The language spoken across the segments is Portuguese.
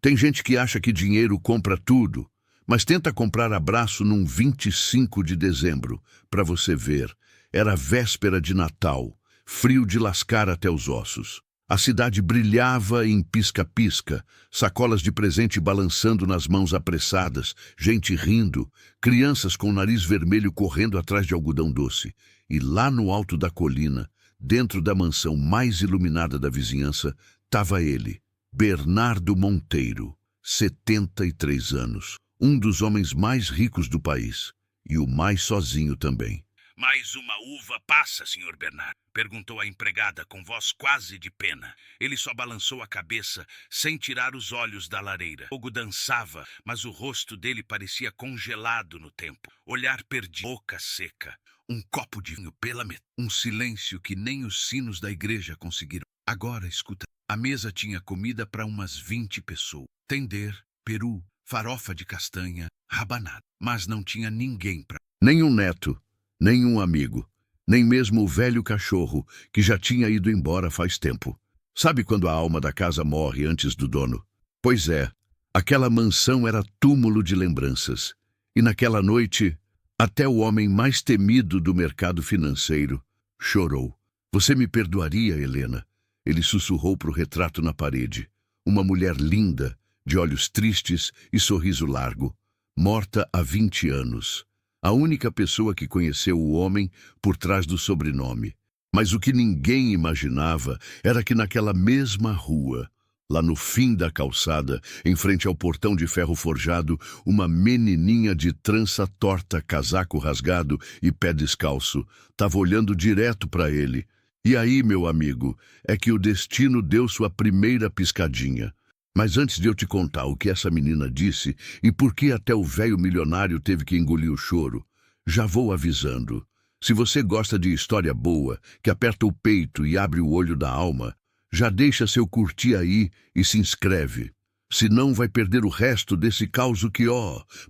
Tem gente que acha que dinheiro compra tudo, mas tenta comprar abraço num 25 de dezembro, para você ver. Era véspera de Natal, frio de lascar até os ossos. A cidade brilhava em pisca-pisca, sacolas de presente balançando nas mãos apressadas, gente rindo, crianças com o nariz vermelho correndo atrás de algodão doce. E lá no alto da colina, dentro da mansão mais iluminada da vizinhança, estava ele, Bernardo Monteiro, 73 anos, um dos homens mais ricos do país, e o mais sozinho também. Mais uma uva passa, Sr. Bernardo? Perguntou a empregada com voz quase de pena. Ele só balançou a cabeça, sem tirar os olhos da lareira. O fogo dançava, mas o rosto dele parecia congelado no tempo. Olhar perdido, boca seca. Um copo de vinho pela metade. Um silêncio que nem os sinos da igreja conseguiram. Agora, escuta. A mesa tinha comida para umas 20 pessoas. Tender, peru, farofa de castanha, rabanada. Mas não tinha ninguém para... Nenhum neto. Nenhum amigo, nem mesmo o velho cachorro, que já tinha ido embora faz tempo. Sabe quando a alma da casa morre antes do dono? Pois é, aquela mansão era túmulo de lembranças. E naquela noite, até o homem mais temido do mercado financeiro chorou. Você me perdoaria, Helena? Ele sussurrou para o retrato na parede. Uma mulher linda, de olhos tristes e sorriso largo, morta há 20 anos. A única pessoa que conheceu o homem por trás do sobrenome. Mas o que ninguém imaginava era que naquela mesma rua, lá no fim da calçada, em frente ao portão de ferro forjado, uma menininha de trança torta, casaco rasgado e pé descalço, estava olhando direto para ele. E aí, meu amigo, é que o destino deu sua primeira piscadinha. Mas antes de eu te contar o que essa menina disse e por que até o velho milionário teve que engolir o choro, já vou avisando. Se você gosta de história boa, que aperta o peito e abre o olho da alma, já deixa seu curtir aí e se inscreve. Senão vai perder o resto desse caos que,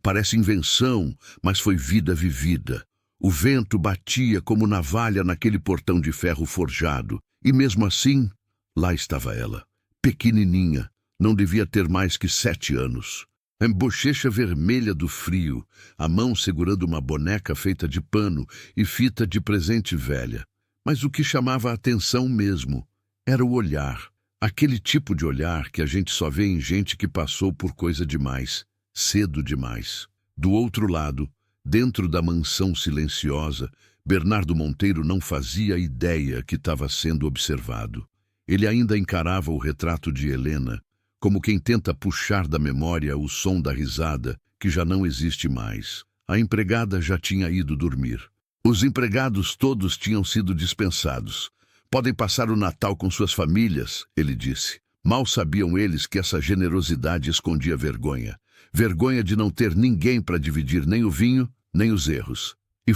parece invenção, mas foi vida vivida. O vento batia como navalha naquele portão de ferro forjado. E mesmo assim, lá estava ela, pequenininha. Não devia ter mais que 7 anos. A bochecha vermelha do frio, a mão segurando uma boneca feita de pano e fita de presente velha. Mas o que chamava a atenção mesmo era o olhar. Aquele tipo de olhar que a gente só vê em gente que passou por coisa demais, cedo demais. Do outro lado, dentro da mansão silenciosa, Bernardo Monteiro não fazia ideia que estava sendo observado. Ele ainda encarava o retrato de Helena, como quem tenta puxar da memória o som da risada, que já não existe mais. A empregada já tinha ido dormir. Os empregados todos tinham sido dispensados. Podem passar o Natal com suas famílias, ele disse. Mal sabiam eles que essa generosidade escondia vergonha. Vergonha de não ter ninguém para dividir nem o vinho, nem os erros. E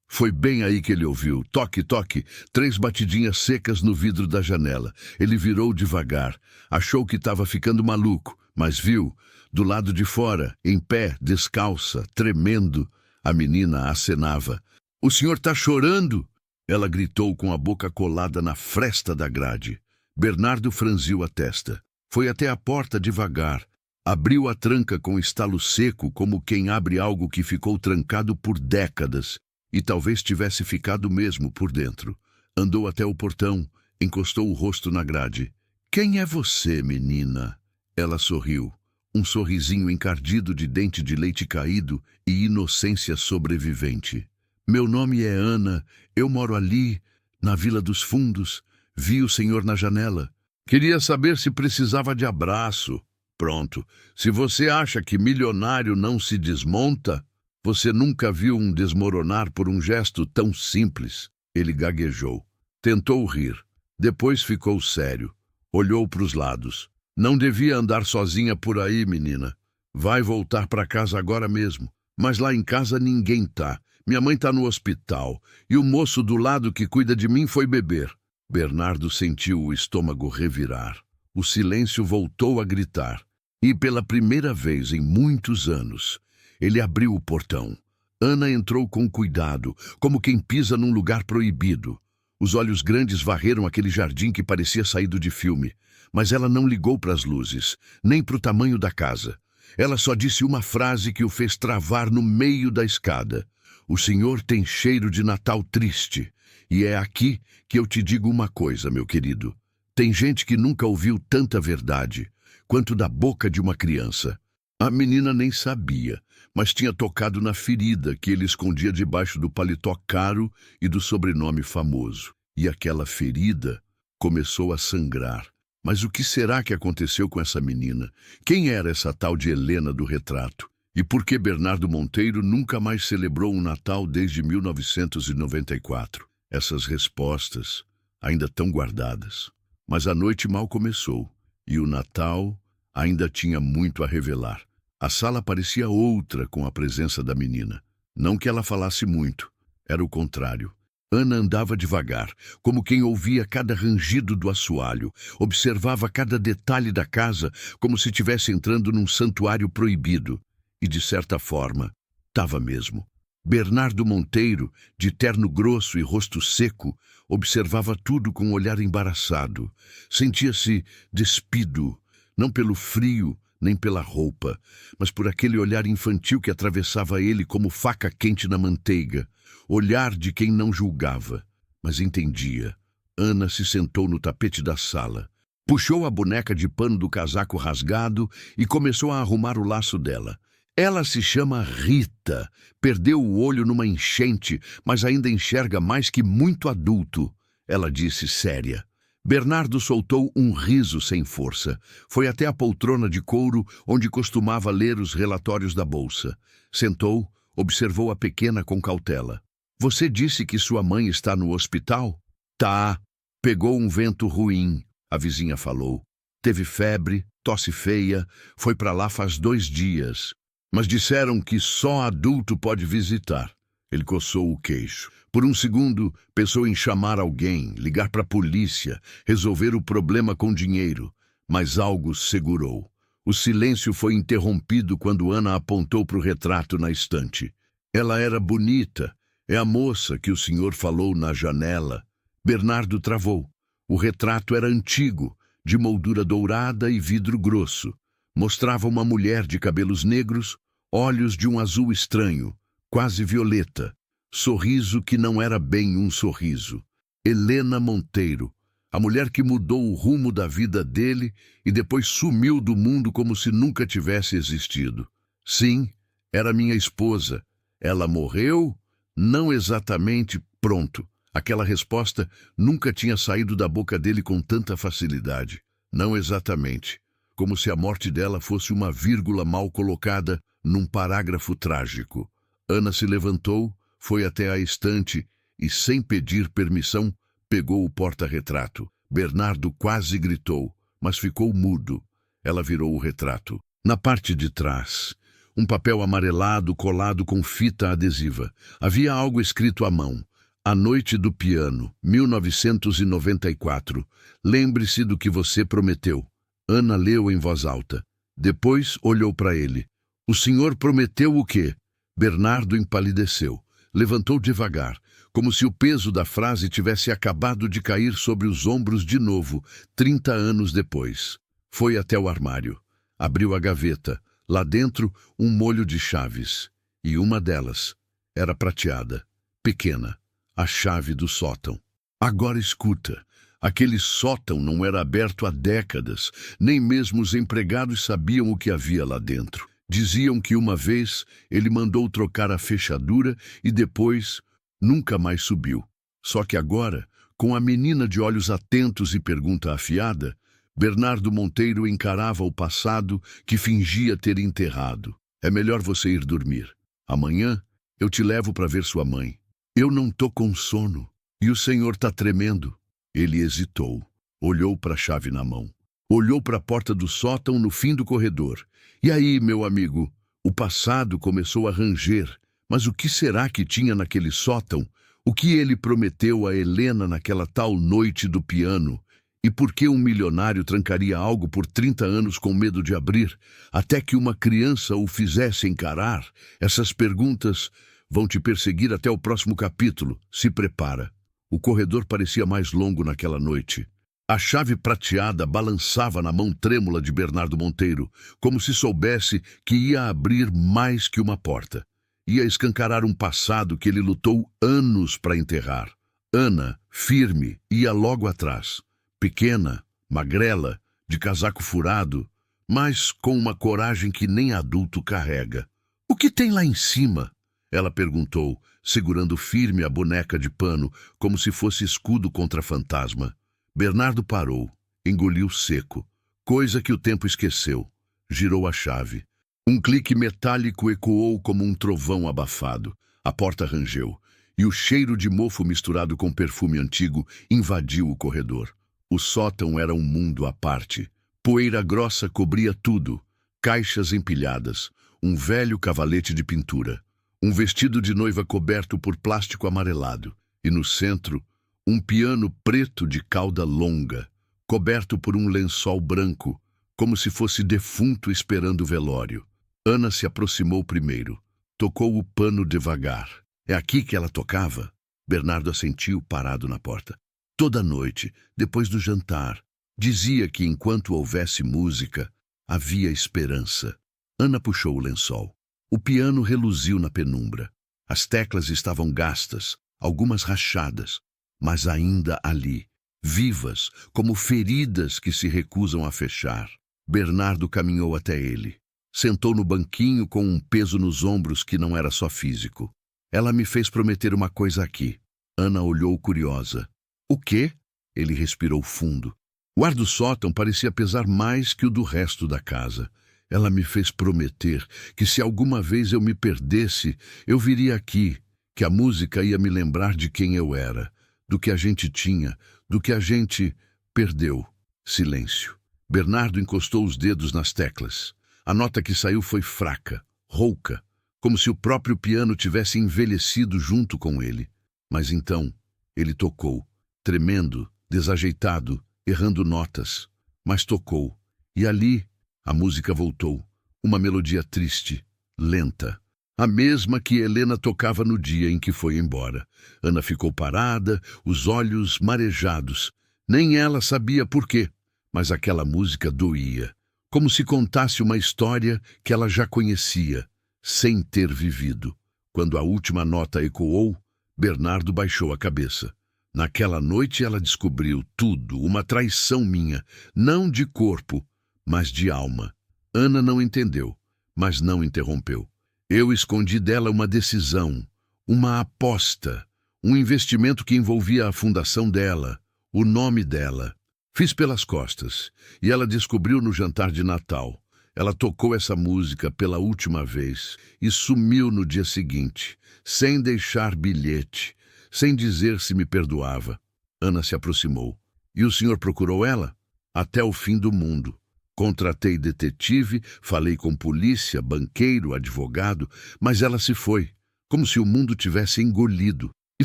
foi bem aí que ele ouviu. Toque, toque, 3 batidinhas secas no vidro da janela. Ele virou devagar. Achou que estava ficando maluco, mas viu, do lado de fora, em pé, descalça, tremendo, a menina acenava. "O senhor está chorando?" Ela gritou com a boca colada na fresta da grade. Bernardo franziu a testa. Foi até a porta devagar. Abriu a tranca com estalo seco, como quem abre algo que ficou trancado por décadas. E talvez tivesse ficado mesmo por dentro. Andou até o portão, encostou o rosto na grade. "Quem é você, menina?" Ela sorriu. Um sorrisinho encardido de dente de leite caído e inocência sobrevivente. "Meu nome é Ana. Eu moro ali, na Vila dos Fundos. Vi o senhor na janela. Queria saber se precisava de abraço." Pronto. Se você acha que milionário não se desmonta... Você nunca viu um desmoronar por um gesto tão simples. Ele gaguejou. Tentou rir. Depois ficou sério. Olhou para os lados. "Não devia andar sozinha por aí, menina. Vai voltar para casa agora mesmo. Mas lá em casa ninguém tá. Minha mãe tá no hospital. E o moço do lado que cuida de mim foi beber." Bernardo sentiu o estômago revirar. O silêncio voltou a gritar. E pela primeira vez em muitos anos, ele abriu o portão. Ana entrou com cuidado, como quem pisa num lugar proibido. Os olhos grandes varreram aquele jardim que parecia saído de filme. Mas ela não ligou para as luzes, nem para o tamanho da casa. Ela só disse uma frase que o fez travar no meio da escada. O senhor tem cheiro de Natal triste. E é aqui que eu te digo uma coisa, meu querido. Tem gente que nunca ouviu tanta verdade quanto da boca de uma criança. A menina nem sabia, mas tinha tocado na ferida que ele escondia debaixo do paletó caro e do sobrenome famoso. E aquela ferida começou a sangrar. Mas o que será que aconteceu com essa menina? Quem era essa tal de Helena do retrato? E por que Bernardo Monteiro nunca mais celebrou um Natal desde 1994? Essas respostas ainda estão guardadas. Mas a noite mal começou, e o Natal ainda tinha muito a revelar. A sala parecia outra com a presença da menina. Não que ela falasse muito, era o contrário. Ana andava devagar, como quem ouvia cada rangido do assoalho, observava cada detalhe da casa como se estivesse entrando num santuário proibido. E, de certa forma, estava mesmo. Bernardo Monteiro, de terno grosso e rosto seco, observava tudo com um olhar embaraçado. Sentia-se despido, não pelo frio nem pela roupa, mas por aquele olhar infantil que atravessava ele como faca quente na manteiga. Olhar de quem não julgava, mas entendia. Ana se sentou no tapete da sala, puxou a boneca de pano do casaco rasgado e começou a arrumar o laço dela. Ela se chama Rita, perdeu o olho numa enchente, mas ainda enxerga mais que muito adulto, ela disse séria. Bernardo soltou um riso sem força. Foi até a poltrona de couro onde costumava ler os relatórios da bolsa. Sentou, observou a pequena com cautela. Você disse que sua mãe está no hospital? Tá. Pegou um vento ruim, a vizinha falou. Teve febre, tosse feia, foi para lá faz 2 dias. Mas disseram que só adulto pode visitar. Ele coçou o queixo. Por um segundo, pensou em chamar alguém, ligar para a polícia, resolver o problema com dinheiro. Mas algo segurou. O silêncio foi interrompido quando Ana apontou para o retrato na estante. Ela era bonita. É a moça que o senhor falou na janela. Bernardo travou. O retrato era antigo, de moldura dourada e vidro grosso. Mostrava uma mulher de cabelos negros, olhos de um azul estranho, quase violeta. Sorriso que não era bem um sorriso. Helena Monteiro, a mulher que mudou o rumo da vida dele e depois sumiu do mundo como se nunca tivesse existido. Sim, era minha esposa. Ela morreu? Não exatamente, pronto. Aquela resposta nunca tinha saído da boca dele com tanta facilidade. Não exatamente. Como se a morte dela fosse uma vírgula mal colocada num parágrafo trágico. Ana se levantou, foi até a estante e, sem pedir permissão, pegou o porta-retrato. Bernardo quase gritou, mas ficou mudo. Ela virou o retrato. Na parte de trás, um papel amarelado colado com fita adesiva. Havia algo escrito à mão. A Noite do Piano, 1994. Lembre-se do que você prometeu. Ana leu em voz alta. Depois olhou para ele. O senhor prometeu o quê? Bernardo empalideceu. Levantou devagar, como se o peso da frase tivesse acabado de cair sobre os ombros de novo, 30 anos depois. Foi até o armário. Abriu a gaveta. Lá dentro, um molho de chaves. E uma delas era prateada, pequena, a chave do sótão. Agora escuta. Aquele sótão não era aberto há décadas. Nem mesmo os empregados sabiam o que havia lá dentro. Diziam que uma vez ele mandou trocar a fechadura e depois nunca mais subiu. Só que agora, com a menina de olhos atentos e pergunta afiada, Bernardo Monteiro encarava o passado que fingia ter enterrado. É melhor você ir dormir. Amanhã eu te levo para ver sua mãe. Eu não tô com sono. E o senhor tá tremendo. Ele hesitou. Olhou para a chave na mão. Olhou para a porta do sótão no fim do corredor. E aí, meu amigo? O passado começou a ranger. Mas o que será que tinha naquele sótão? O que ele prometeu a Helena naquela tal noite do piano? E por que um milionário trancaria algo por 30 anos com medo de abrir, até que uma criança o fizesse encarar? Essas perguntas vão te perseguir até o próximo capítulo. Se prepara. O corredor parecia mais longo naquela noite. A chave prateada balançava na mão trêmula de Bernardo Monteiro, como se soubesse que ia abrir mais que uma porta. Ia escancarar um passado que ele lutou anos para enterrar. Ana, firme, ia logo atrás. Pequena, magrela, de casaco furado, mas com uma coragem que nem adulto carrega. "O que tem lá em cima?" ela perguntou, segurando firme a boneca de pano, como se fosse escudo contra fantasma. Bernardo parou, engoliu seco, coisa que o tempo esqueceu. Girou a chave. Um clique metálico ecoou como um trovão abafado. A porta rangeu, e o cheiro de mofo misturado com perfume antigo invadiu o corredor. O sótão era um mundo à parte. Poeira grossa cobria tudo, caixas empilhadas, um velho cavalete de pintura, um vestido de noiva coberto por plástico amarelado, e no centro, um piano preto de cauda longa, coberto por um lençol branco, como se fosse defunto esperando o velório. Ana se aproximou primeiro. Tocou o pano devagar. "É aqui que ela tocava?" Bernardo assentiu, parado na porta. "Toda noite, depois do jantar. Dizia que enquanto houvesse música, havia esperança." Ana puxou o lençol. O piano reluziu na penumbra. As teclas estavam gastas, algumas rachadas, mas ainda ali, vivas, como feridas que se recusam a fechar. Bernardo caminhou até ele. Sentou no banquinho com um peso nos ombros que não era só físico. "Ela me fez prometer uma coisa aqui." Ana olhou curiosa. "O quê?" Ele respirou fundo. O ar do sótão parecia pesar mais que o do resto da casa. "Ela me fez prometer que se alguma vez eu me perdesse, eu viria aqui, que a música ia me lembrar de quem eu era, do que a gente tinha, do que a gente perdeu." Silêncio. Bernardo encostou os dedos nas teclas. A nota que saiu foi fraca, rouca, como se o próprio piano tivesse envelhecido junto com ele. Mas então, ele tocou, tremendo, desajeitado, errando notas. Mas tocou, e ali a música voltou, uma melodia triste, lenta. A mesma que Helena tocava no dia em que foi embora. Ana ficou parada, os olhos marejados. Nem ela sabia por quê, mas aquela música doía, como se contasse uma história que ela já conhecia, sem ter vivido. Quando a última nota ecoou, Bernardo baixou a cabeça. Naquela noite ela descobriu tudo, uma traição minha, não de corpo, mas de alma. Ana não entendeu, mas não interrompeu. Eu escondi dela uma decisão, uma aposta, um investimento que envolvia a fundação dela, o nome dela. Fiz pelas costas, e ela descobriu no jantar de Natal. Ela tocou essa música pela última vez e sumiu no dia seguinte, sem deixar bilhete, sem dizer se me perdoava. Ana se aproximou. "E o senhor procurou ela?" "Até o fim do mundo. Contratei detetive, falei com polícia, banqueiro, advogado, mas ela se foi, como se o mundo tivesse engolido. E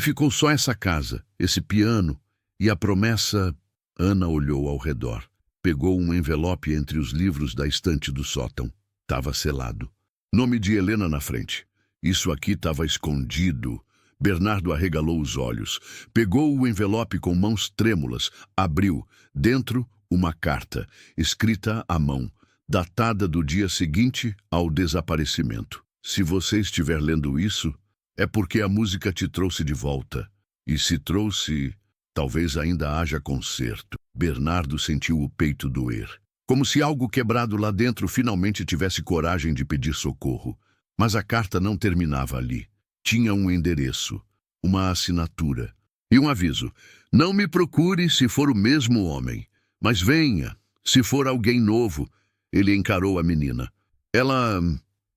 ficou só essa casa, esse piano, e a promessa..." Ana olhou ao redor. Pegou um envelope entre os livros da estante do sótão. Estava selado. Nome de Helena na frente. Isso aqui estava escondido. Bernardo arregalou os olhos. Pegou o envelope com mãos trêmulas. Abriu. Dentro, uma carta, escrita à mão, datada do dia seguinte ao desaparecimento. "Se você estiver lendo isso, é porque a música te trouxe de volta. E se trouxe, talvez ainda haja conserto." Bernardo sentiu o peito doer, como se algo quebrado lá dentro finalmente tivesse coragem de pedir socorro. Mas a carta não terminava ali. Tinha um endereço, uma assinatura e um aviso. "Não me procure se for o mesmo homem, mas venha, se for alguém novo." Ele encarou a menina. "Ela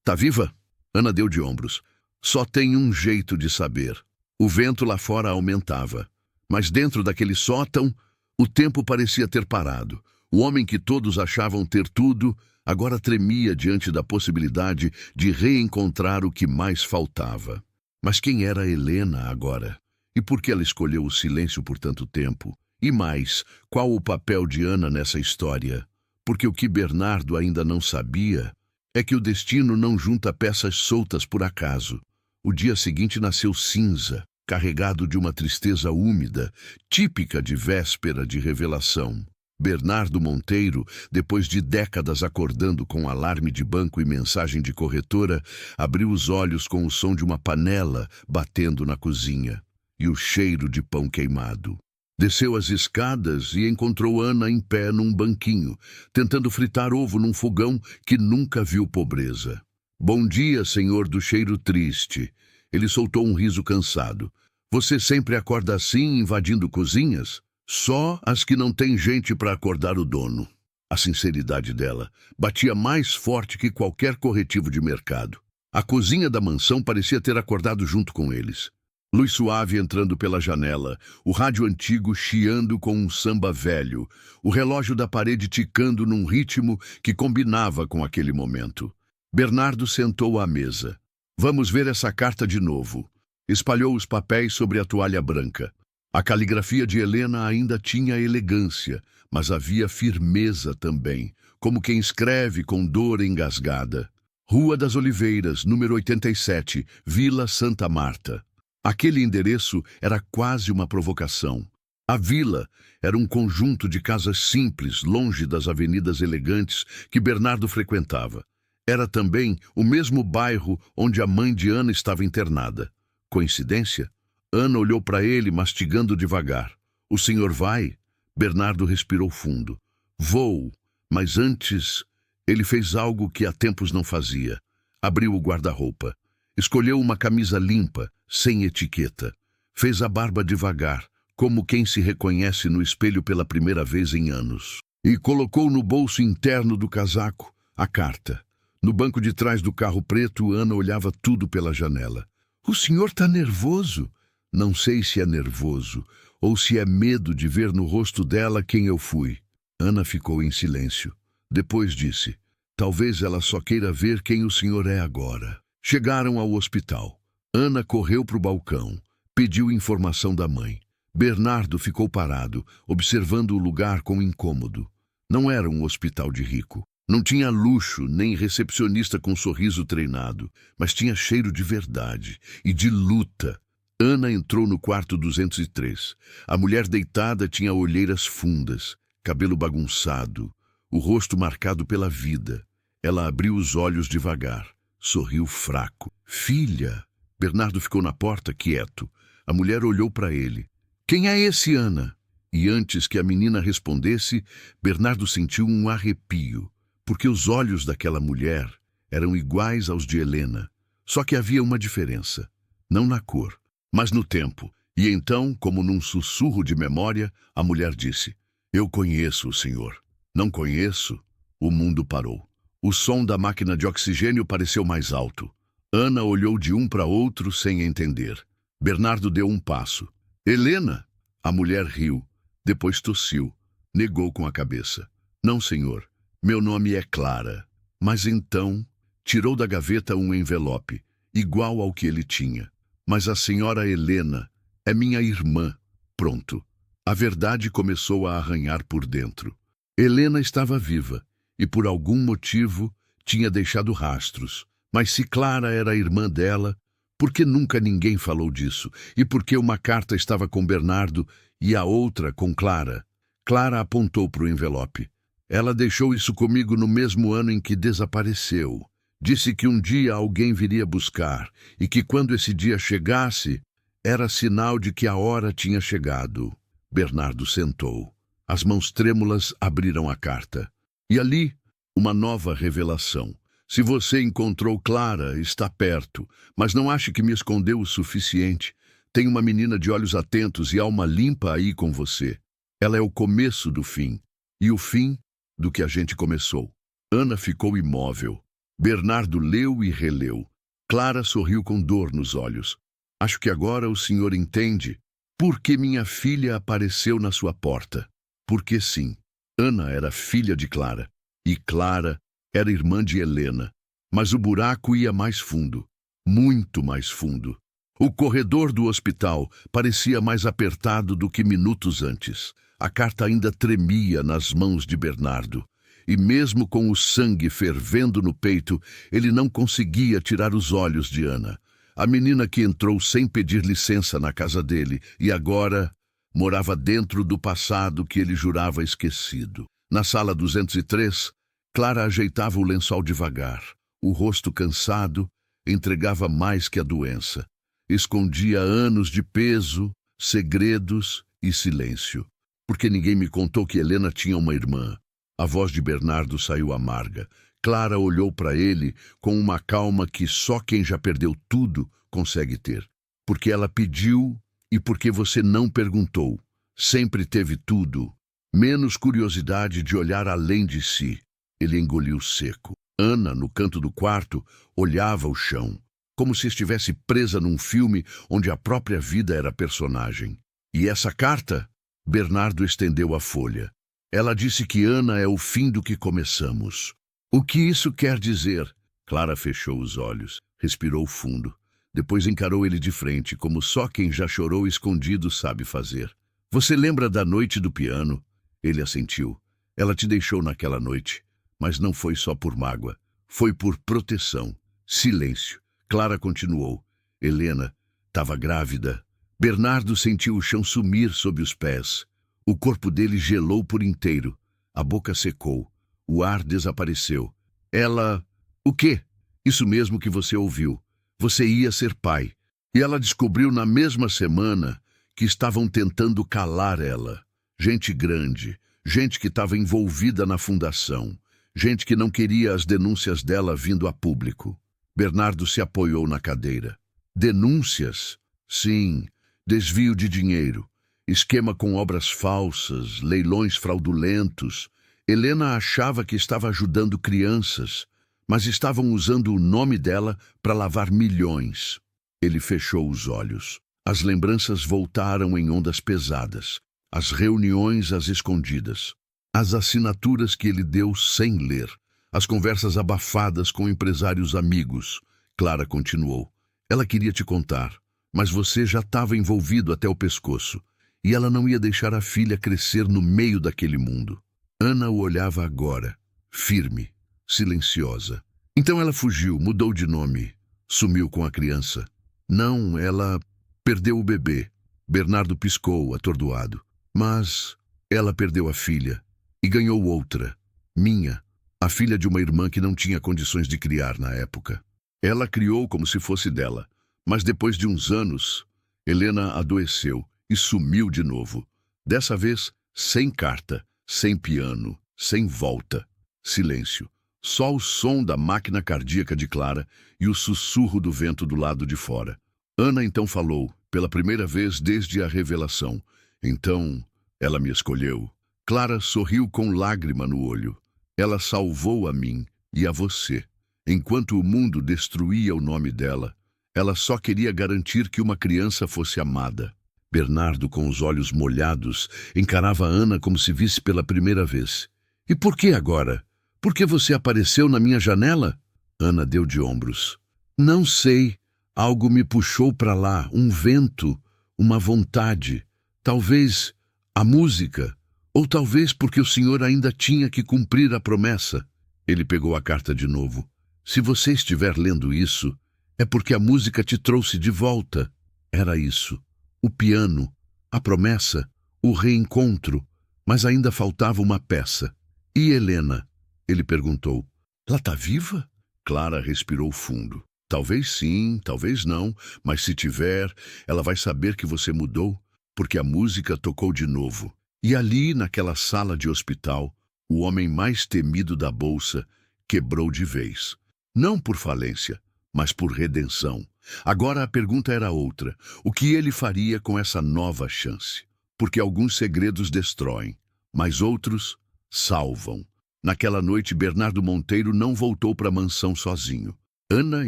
tá viva?" Ana deu de ombros. "Só tem um jeito de saber." O vento lá fora aumentava, mas dentro daquele sótão, o tempo parecia ter parado. O homem que todos achavam ter tudo, agora tremia diante da possibilidade de reencontrar o que mais faltava. Mas quem era Helena agora? E por que ela escolheu o silêncio por tanto tempo? E mais, qual o papel de Ana nessa história? Porque o que Bernardo ainda não sabia é que o destino não junta peças soltas por acaso. O dia seguinte nasceu cinza, carregado de uma tristeza úmida, típica de véspera de revelação. Bernardo Monteiro, depois de décadas acordando com alarme de banco e mensagem de corretora, abriu os olhos com o som de uma panela batendo na cozinha e o cheiro de pão queimado. Desceu as escadas e encontrou Ana em pé num banquinho, tentando fritar ovo num fogão que nunca viu pobreza. "Bom dia, senhor do cheiro triste." Ele soltou um riso cansado. "Você sempre acorda assim, invadindo cozinhas?" "Só as que não têm gente para acordar o dono." A sinceridade dela batia mais forte que qualquer corretivo de mercado. A cozinha da mansão parecia ter acordado junto com eles. Luz suave entrando pela janela, o rádio antigo chiando com um samba velho, o relógio da parede ticando num ritmo que combinava com aquele momento. Bernardo sentou à mesa. "Vamos ver essa carta de novo." Espalhou os papéis sobre a toalha branca. A caligrafia de Helena ainda tinha elegância, mas havia firmeza também, como quem escreve com dor engasgada. "Rua das Oliveiras, número 87, Vila Santa Marta." Aquele endereço era quase uma provocação. A vila era um conjunto de casas simples, longe das avenidas elegantes que Bernardo frequentava. Era também o mesmo bairro onde a mãe de Ana estava internada. Coincidência? Ana olhou para ele, mastigando devagar. "O senhor vai?" Bernardo respirou fundo. "Vou, mas antes..." Ele fez algo que há tempos não fazia. Abriu o guarda-roupa. Escolheu uma camisa limpa, sem etiqueta. Fez a barba devagar, como quem se reconhece no espelho pela primeira vez em anos. E colocou no bolso interno do casaco a carta. No banco de trás do carro preto, Ana olhava tudo pela janela. "O senhor está nervoso?" Não sei se é nervoso, ou se é medo de ver no rosto dela quem eu fui. Ana ficou em silêncio. Depois disse: "Talvez ela só queira ver quem o senhor é agora." Chegaram ao hospital. Ana correu para o balcão. Pediu informação da mãe. Bernardo ficou parado, observando o lugar com incômodo. Não era um hospital de rico. Não tinha luxo, nem recepcionista com sorriso treinado, mas tinha cheiro de verdade e de luta. Ana entrou no quarto 203. A mulher deitada tinha olheiras fundas, cabelo bagunçado, o rosto marcado pela vida. Ela abriu os olhos devagar. Sorriu fraco. "Filha!" Bernardo ficou na porta, quieto. A mulher olhou para ele. "Quem é esse, Ana?" E antes que a menina respondesse, Bernardo sentiu um arrepio, porque os olhos daquela mulher eram iguais aos de Helena. Só que havia uma diferença. Não na cor, mas no tempo. E então, como num sussurro de memória, a mulher disse: "Eu conheço o senhor." "Não conheço?" O mundo parou. O som da máquina de oxigênio pareceu mais alto. Ana olhou de um para outro sem entender. Bernardo deu um passo. "Helena!" A mulher riu. Depois tossiu. Negou com a cabeça. "Não, senhor. Meu nome é Clara." Mas então, tirou da gaveta um envelope, igual ao que ele tinha. "Mas a senhora Helena é minha irmã." Pronto. A verdade começou a arranhar por dentro. Helena estava viva. E por algum motivo tinha deixado rastros. Mas se Clara era a irmã dela, por que nunca ninguém falou disso? E por que uma carta estava com Bernardo e a outra com Clara? Clara apontou para o envelope. "Ela deixou isso comigo no mesmo ano em que desapareceu. Disse que um dia alguém viria buscar e que quando esse dia chegasse, era sinal de que a hora tinha chegado." Bernardo sentou. As mãos trêmulas abriram a carta. E ali, uma nova revelação. "Se você encontrou Clara, está perto, mas não ache que me escondeu o suficiente. Tem uma menina de olhos atentos e alma limpa aí com você. Ela é o começo do fim, e o fim do que a gente começou." Ana ficou imóvel. Bernardo leu e releu. Clara sorriu com dor nos olhos. "Acho que agora o senhor entende por que minha filha apareceu na sua porta." Porque sim. Ana era filha de Clara, e Clara era irmã de Helena. Mas o buraco ia mais fundo, muito mais fundo. O corredor do hospital parecia mais apertado do que minutos antes. A carta ainda tremia nas mãos de Bernardo. E mesmo com o sangue fervendo no peito, ele não conseguia tirar os olhos de Ana. A menina que entrou sem pedir licença na casa dele e agora morava dentro do passado que ele jurava esquecido. Na sala 203, Clara ajeitava o lençol devagar. O rosto cansado entregava mais que a doença. Escondia anos de peso, segredos e silêncio. Porque ninguém me contou que Helena tinha uma irmã. A voz de Bernardo saiu amarga. Clara olhou para ele com uma calma que só quem já perdeu tudo consegue ter. Porque ela pediu e porque você não perguntou. Sempre teve tudo, menos curiosidade de olhar além de si. Ele engoliu seco. Ana, no canto do quarto, olhava o chão, como se estivesse presa num filme onde a própria vida era personagem. E essa carta? Bernardo estendeu a folha. Ela disse que Ana é o fim do que começamos. O que isso quer dizer? Clara fechou os olhos, respirou fundo. Depois encarou ele de frente, como só quem já chorou escondido sabe fazer. Você lembra da noite do piano? Ele assentiu. Ela te deixou naquela noite, mas não foi só por mágoa. Foi por proteção. Silêncio. Clara continuou. Helena estava grávida. Bernardo sentiu o chão sumir sob os pés. O corpo dele gelou por inteiro. A boca secou. O ar desapareceu. Ela... O quê? Isso mesmo que você ouviu. Você ia ser pai. E ela descobriu na mesma semana que estavam tentando calar ela. Gente grande, gente que estava envolvida na fundação, gente que não queria as denúncias dela vindo a público. Bernardo se apoiou na cadeira. Denúncias? Sim, desvio de dinheiro, esquema com obras falsas, leilões fraudulentos. Helena achava que estava ajudando crianças, mas estavam usando o nome dela para lavar milhões. Ele fechou os olhos. As lembranças voltaram em ondas pesadas. As reuniões às escondidas. As assinaturas que ele deu sem ler. As conversas abafadas com empresários amigos. Clara continuou. Ela queria te contar, mas você já estava envolvido até o pescoço. E ela não ia deixar a filha crescer no meio daquele mundo. Ana o olhava agora, firme, silenciosa. Então ela fugiu, mudou de nome, sumiu com a criança. Não, ela perdeu o bebê. Bernardo piscou, atordoado. Mas ela perdeu a filha e ganhou outra, minha, a filha de uma irmã que não tinha condições de criar na época. Ela criou como se fosse dela, mas depois de uns anos, Helena adoeceu e sumiu de novo. Dessa vez, sem carta, sem piano, sem volta. Silêncio. Só o som da máquina cardíaca de Clara e o sussurro do vento do lado de fora. Ana então falou, pela primeira vez desde a revelação. Então, ela me escolheu. Clara sorriu com lágrima no olho. Ela salvou a mim e a você. Enquanto o mundo destruía o nome dela, ela só queria garantir que uma criança fosse amada. Bernardo, com os olhos molhados, encarava Ana como se visse pela primeira vez. E por que agora? Por que você apareceu na minha janela? Ana deu de ombros. Não sei. Algo me puxou para lá, um vento, uma vontade. Talvez a música, ou talvez porque o senhor ainda tinha que cumprir a promessa. Ele pegou a carta de novo. Se você estiver lendo isso, é porque a música te trouxe de volta. Era isso. O piano, a promessa, o reencontro, mas ainda faltava uma peça. E Helena? Ele perguntou. Ela está viva? Clara respirou fundo. Talvez sim, talvez não, mas se tiver, ela vai saber que você mudou, porque a música tocou de novo. E ali, naquela sala de hospital, o homem mais temido da bolsa quebrou de vez. Não por falência, mas por redenção. Agora a pergunta era outra. O que ele faria com essa nova chance? Porque alguns segredos destroem, mas outros salvam. Naquela noite, Bernardo Monteiro não voltou para a mansão sozinho. Ana,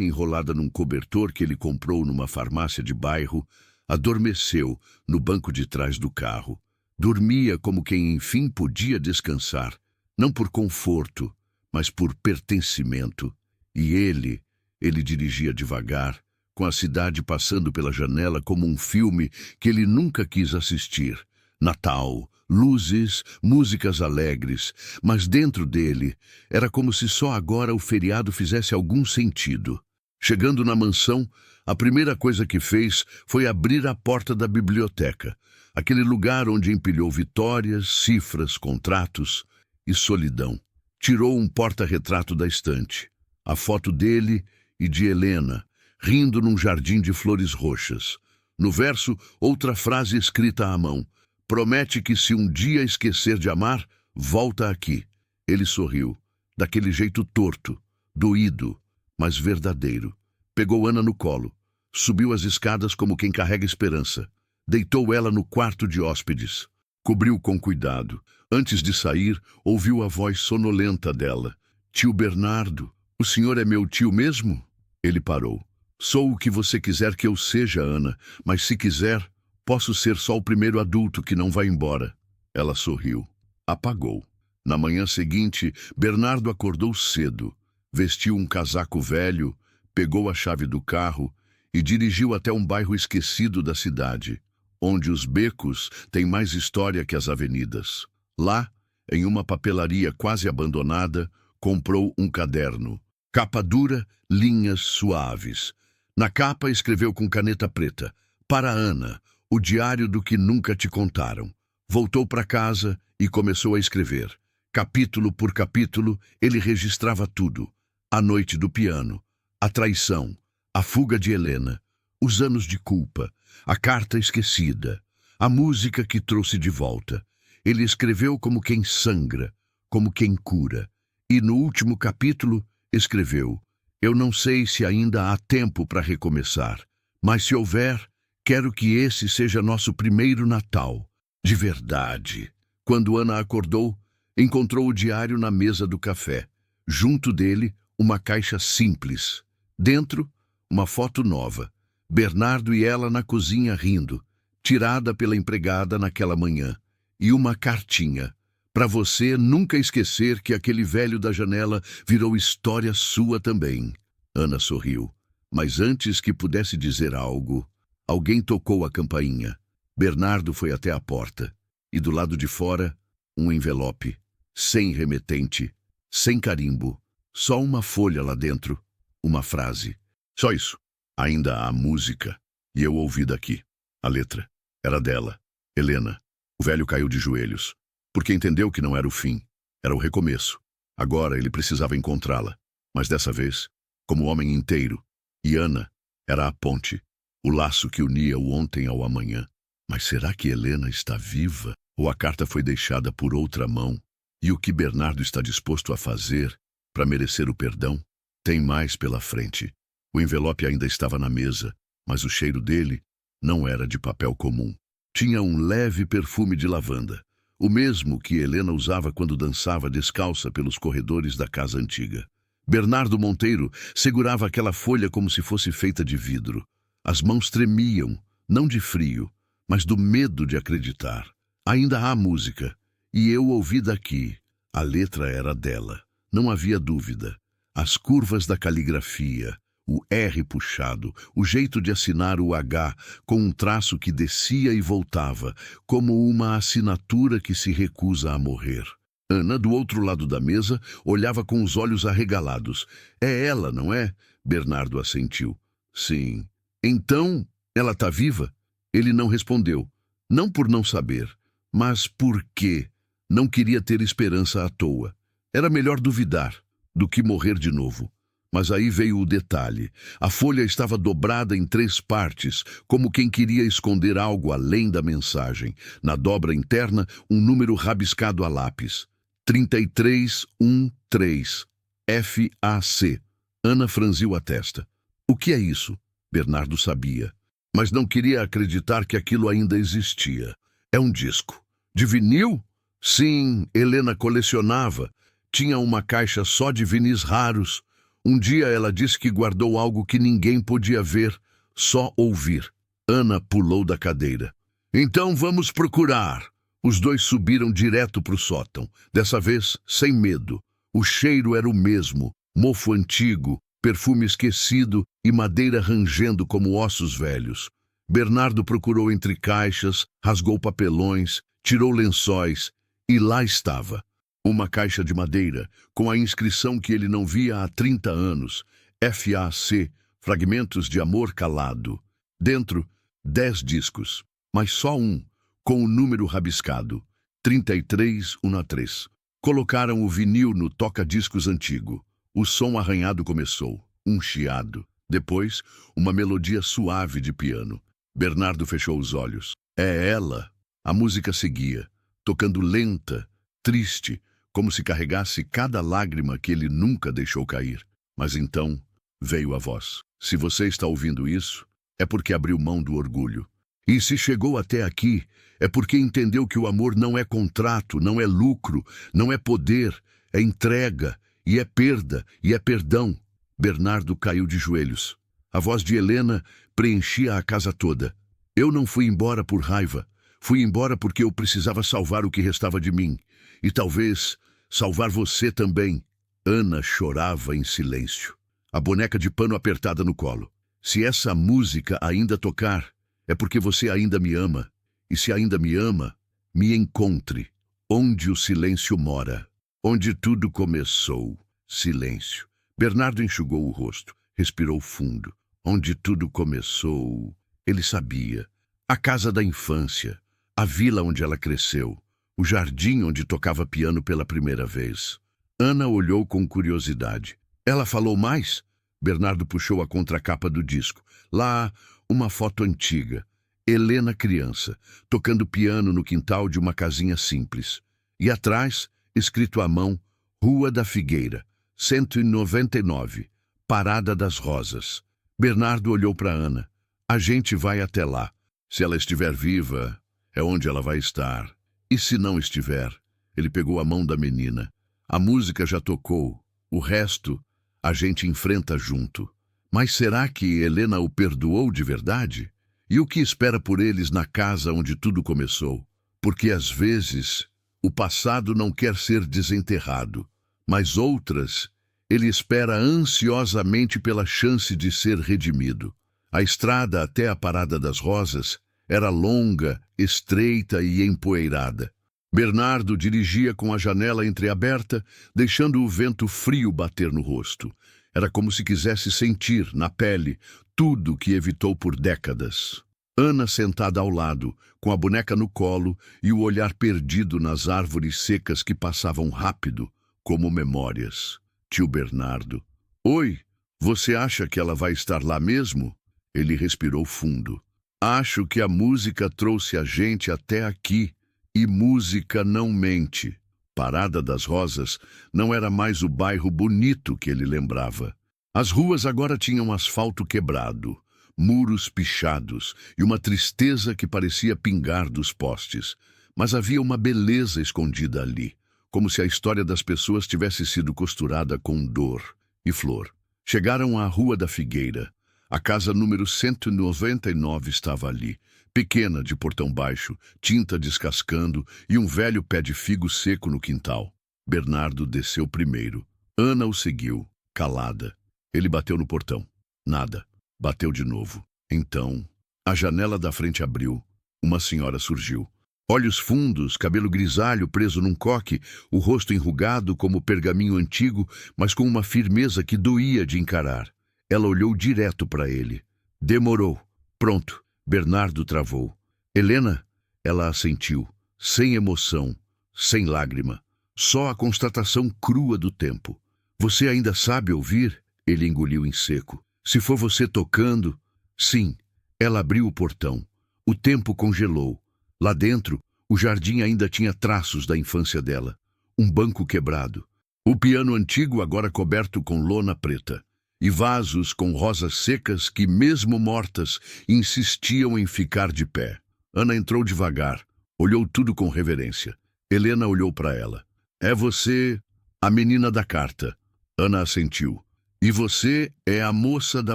enrolada num cobertor que ele comprou numa farmácia de bairro, adormeceu no banco de trás do carro. Dormia como quem enfim podia descansar, não por conforto, mas por pertencimento. E ele dirigia devagar, com a cidade passando pela janela como um filme que ele nunca quis assistir. Natal, luzes, músicas alegres, mas dentro dele era como se só agora o feriado fizesse algum sentido. Chegando na mansão, a primeira coisa que fez foi abrir a porta da biblioteca, aquele lugar onde empilhou vitórias, cifras, contratos e solidão. Tirou um porta-retrato da estante, a foto dele e de Helena, rindo num jardim de flores roxas. No verso, outra frase escrita à mão: promete que se um dia esquecer de amar, volta aqui. Ele sorriu, daquele jeito torto, doído, mas verdadeiro. Pegou Ana no colo, subiu as escadas como quem carrega esperança. Deitou ela no quarto de hóspedes. Cobriu com cuidado. Antes de sair, ouviu a voz sonolenta dela. Tio Bernardo, o senhor é meu tio mesmo? Ele parou. Sou o que você quiser que eu seja, Ana, mas se quiser, posso ser só o primeiro adulto que não vai embora. Ela sorriu. Apagou. Na manhã seguinte, Bernardo acordou cedo. Vestiu um casaco velho, pegou a chave do carro e dirigiu até um bairro esquecido da cidade, onde os becos têm mais história que as avenidas. Lá, em uma papelaria quase abandonada, comprou um caderno. Capa dura, linhas suaves. Na capa escreveu com caneta preta: para Ana, o diário do que nunca te contaram. Voltou para casa e começou a escrever. Capítulo por capítulo, ele registrava tudo. A noite do piano, a traição, a fuga de Helena, os anos de culpa, a carta esquecida, a música que trouxe de volta. Ele escreveu como quem sangra, como quem cura. E no último capítulo escreveu: eu não sei se ainda há tempo para recomeçar, mas se houver, quero que esse seja nosso primeiro Natal. De verdade. Quando Ana acordou, encontrou o diário na mesa do café. Junto dele, uma caixa simples. Dentro, uma foto nova. Bernardo e ela na cozinha rindo, tirada pela empregada naquela manhã. E uma cartinha. Para você nunca esquecer que aquele velho da janela virou história sua também. Ana sorriu. Mas antes que pudesse dizer algo, alguém tocou a campainha. Bernardo foi até a porta. E do lado de fora, um envelope. Sem remetente, sem carimbo. Só uma folha lá dentro. Uma frase. Só isso. Ainda há música. E eu ouvi daqui. A letra era dela, Helena. O velho caiu de joelhos, porque entendeu que não era o fim, era o recomeço. Agora ele precisava encontrá-la, mas dessa vez, como homem inteiro. E Ana era a ponte, o laço que unia o ontem ao amanhã. Mas será que Helena está viva? Ou a carta foi deixada por outra mão? E o que Bernardo está disposto a fazer para merecer o perdão? Tem mais pela frente. O envelope ainda estava na mesa, mas o cheiro dele não era de papel comum. Tinha um leve perfume de lavanda, o mesmo que Helena usava quando dançava descalça pelos corredores da casa antiga. Bernardo Monteiro segurava aquela folha como se fosse feita de vidro. As mãos tremiam, não de frio, mas do medo de acreditar. Ainda há música, e eu ouvi daqui. A letra era dela, não havia dúvida. As curvas da caligrafia, o R puxado, o jeito de assinar o H com um traço que descia e voltava, como uma assinatura que se recusa a morrer. Ana, do outro lado da mesa, olhava com os olhos arregalados. É ela, não é? Bernardo assentiu. Sim. Então, ela está viva? Ele não respondeu. Não por não saber, mas porque não queria ter esperança à toa. Era melhor duvidar do que morrer de novo. Mas aí veio o detalhe. A folha estava dobrada em 3 partes, como quem queria esconder algo além da mensagem. Na dobra interna, um número rabiscado a lápis. 3313. FAC. Ana franziu a testa. O que é isso? Bernardo sabia, mas não queria acreditar que aquilo ainda existia. É um disco. De vinil? Sim, Helena colecionava. Tinha uma caixa só de vinis raros. Um dia ela disse que guardou algo que ninguém podia ver, só ouvir. Ana pulou da cadeira. Então vamos procurar. Os dois subiram direto para o sótão, dessa vez sem medo. O cheiro era o mesmo, mofo antigo, perfume esquecido e madeira rangendo como ossos velhos. Bernardo procurou entre caixas, rasgou papelões, tirou lençóis e lá estava. Uma caixa de madeira, com a inscrição que ele não via há 30 anos, FAC, fragmentos de amor calado. Dentro, 10 discos, mas só um, com o número rabiscado, 3313. Colocaram o vinil no toca-discos antigo. O som arranhado começou, um chiado. Depois, uma melodia suave de piano. Bernardo fechou os olhos. É ela. A música seguia, tocando lenta, triste, como se carregasse cada lágrima que ele nunca deixou cair. Mas então veio a voz. Se você está ouvindo isso, é porque abriu mão do orgulho. E se chegou até aqui, é porque entendeu que o amor não é contrato, não é lucro, não é poder, é entrega, e é perda, e é perdão. Bernardo caiu de joelhos. A voz de Helena preenchia a casa toda. Eu não fui embora por raiva. Fui embora porque eu precisava salvar o que restava de mim. E talvez salvar você também. Ana chorava em silêncio, a boneca de pano apertada no colo. Se essa música ainda tocar, é porque você ainda me ama. E se ainda me ama, me encontre, onde o silêncio mora, onde tudo começou. Silêncio. Bernardo enxugou o rosto, respirou fundo. Onde tudo começou, ele sabia. A casa da infância, a vila onde ela cresceu, o jardim onde tocava piano pela primeira vez. Ana olhou com curiosidade. Ela falou mais? Bernardo puxou a contracapa do disco. Lá, uma foto antiga. Helena criança, tocando piano no quintal de uma casinha simples. E atrás, escrito à mão, Rua da Figueira, 199, Parada das Rosas. Bernardo olhou para Ana. A gente vai até lá. Se ela estiver viva, é onde ela vai estar. E se não estiver? Ele pegou a mão da menina. A música já tocou. O resto, a gente enfrenta junto. Mas será que Helena o perdoou de verdade? E o que espera por eles na casa onde tudo começou? Porque às vezes o passado não quer ser desenterrado, mas outras ele espera ansiosamente pela chance de ser redimido. A estrada até a Parada das Rosas era longa, estreita e empoeirada. Bernardo dirigia com a janela entreaberta, deixando o vento frio bater no rosto. Era como se quisesse sentir, na pele, tudo que evitou por décadas. Ana sentada ao lado, com a boneca no colo e o olhar perdido nas árvores secas que passavam rápido, como memórias. Tio Bernardo. Oi, você acha que ela vai estar lá mesmo? Ele respirou fundo. Acho que a música trouxe a gente até aqui, e música não mente. Parada das Rosas não era mais o bairro bonito que ele lembrava. As ruas agora tinham asfalto quebrado, muros pichados e uma tristeza que parecia pingar dos postes. Mas havia uma beleza escondida ali, como se a história das pessoas tivesse sido costurada com dor e flor. Chegaram à Rua da Figueira. A casa número 199 estava ali, pequena, de portão baixo, tinta descascando e um velho pé de figo seco no quintal. Bernardo desceu primeiro. Ana o seguiu, calada. Ele bateu no portão. Nada. Bateu de novo. Então, a janela da frente abriu. Uma senhora surgiu. Olhos fundos, cabelo grisalho preso num coque, o rosto enrugado como pergaminho antigo, mas com uma firmeza que doía de encarar. Ela olhou direto para ele. Demorou. Pronto. Bernardo travou. Helena? Ela assentiu, sem emoção, sem lágrima. Só a constatação crua do tempo. Você ainda sabe ouvir? Ele engoliu em seco. Se for você tocando... Sim. Ela abriu o portão. O tempo congelou. Lá dentro, o jardim ainda tinha traços da infância dela. Um banco quebrado. O piano antigo agora coberto com lona preta. E vasos com rosas secas que, mesmo mortas, insistiam em ficar de pé. Ana entrou devagar, olhou tudo com reverência. Helena olhou para ela. É você, a menina da carta. Ana assentiu. E você é a moça da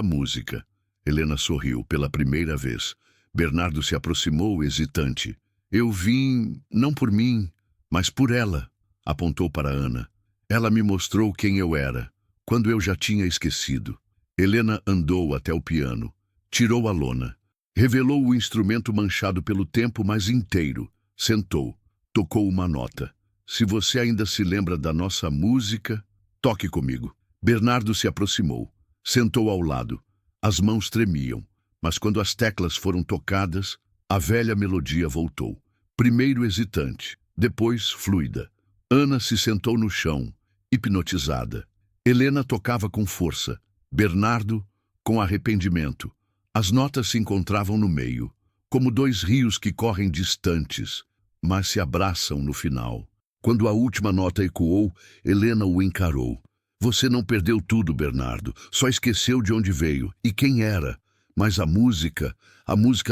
música. Helena sorriu pela primeira vez. Bernardo se aproximou, hesitante. Eu vim, não por mim, mas por ela. Apontou para Ana. Ela me mostrou quem eu era, quando eu já tinha esquecido. Helena andou até o piano, tirou a lona, revelou o instrumento manchado pelo tempo, mas inteiro, sentou, tocou uma nota. Se você ainda se lembra da nossa música, toque comigo. Bernardo se aproximou, sentou ao lado. As mãos tremiam, mas quando as teclas foram tocadas, a velha melodia voltou. Primeiro hesitante, depois fluida. Ana se sentou no chão, hipnotizada. Helena tocava com força, Bernardo com arrependimento. As notas se encontravam no meio, como dois rios que correm distantes, mas se abraçam no final. Quando a última nota ecoou, Helena o encarou. Você não perdeu tudo, Bernardo, só esqueceu de onde veio e quem era. Mas a música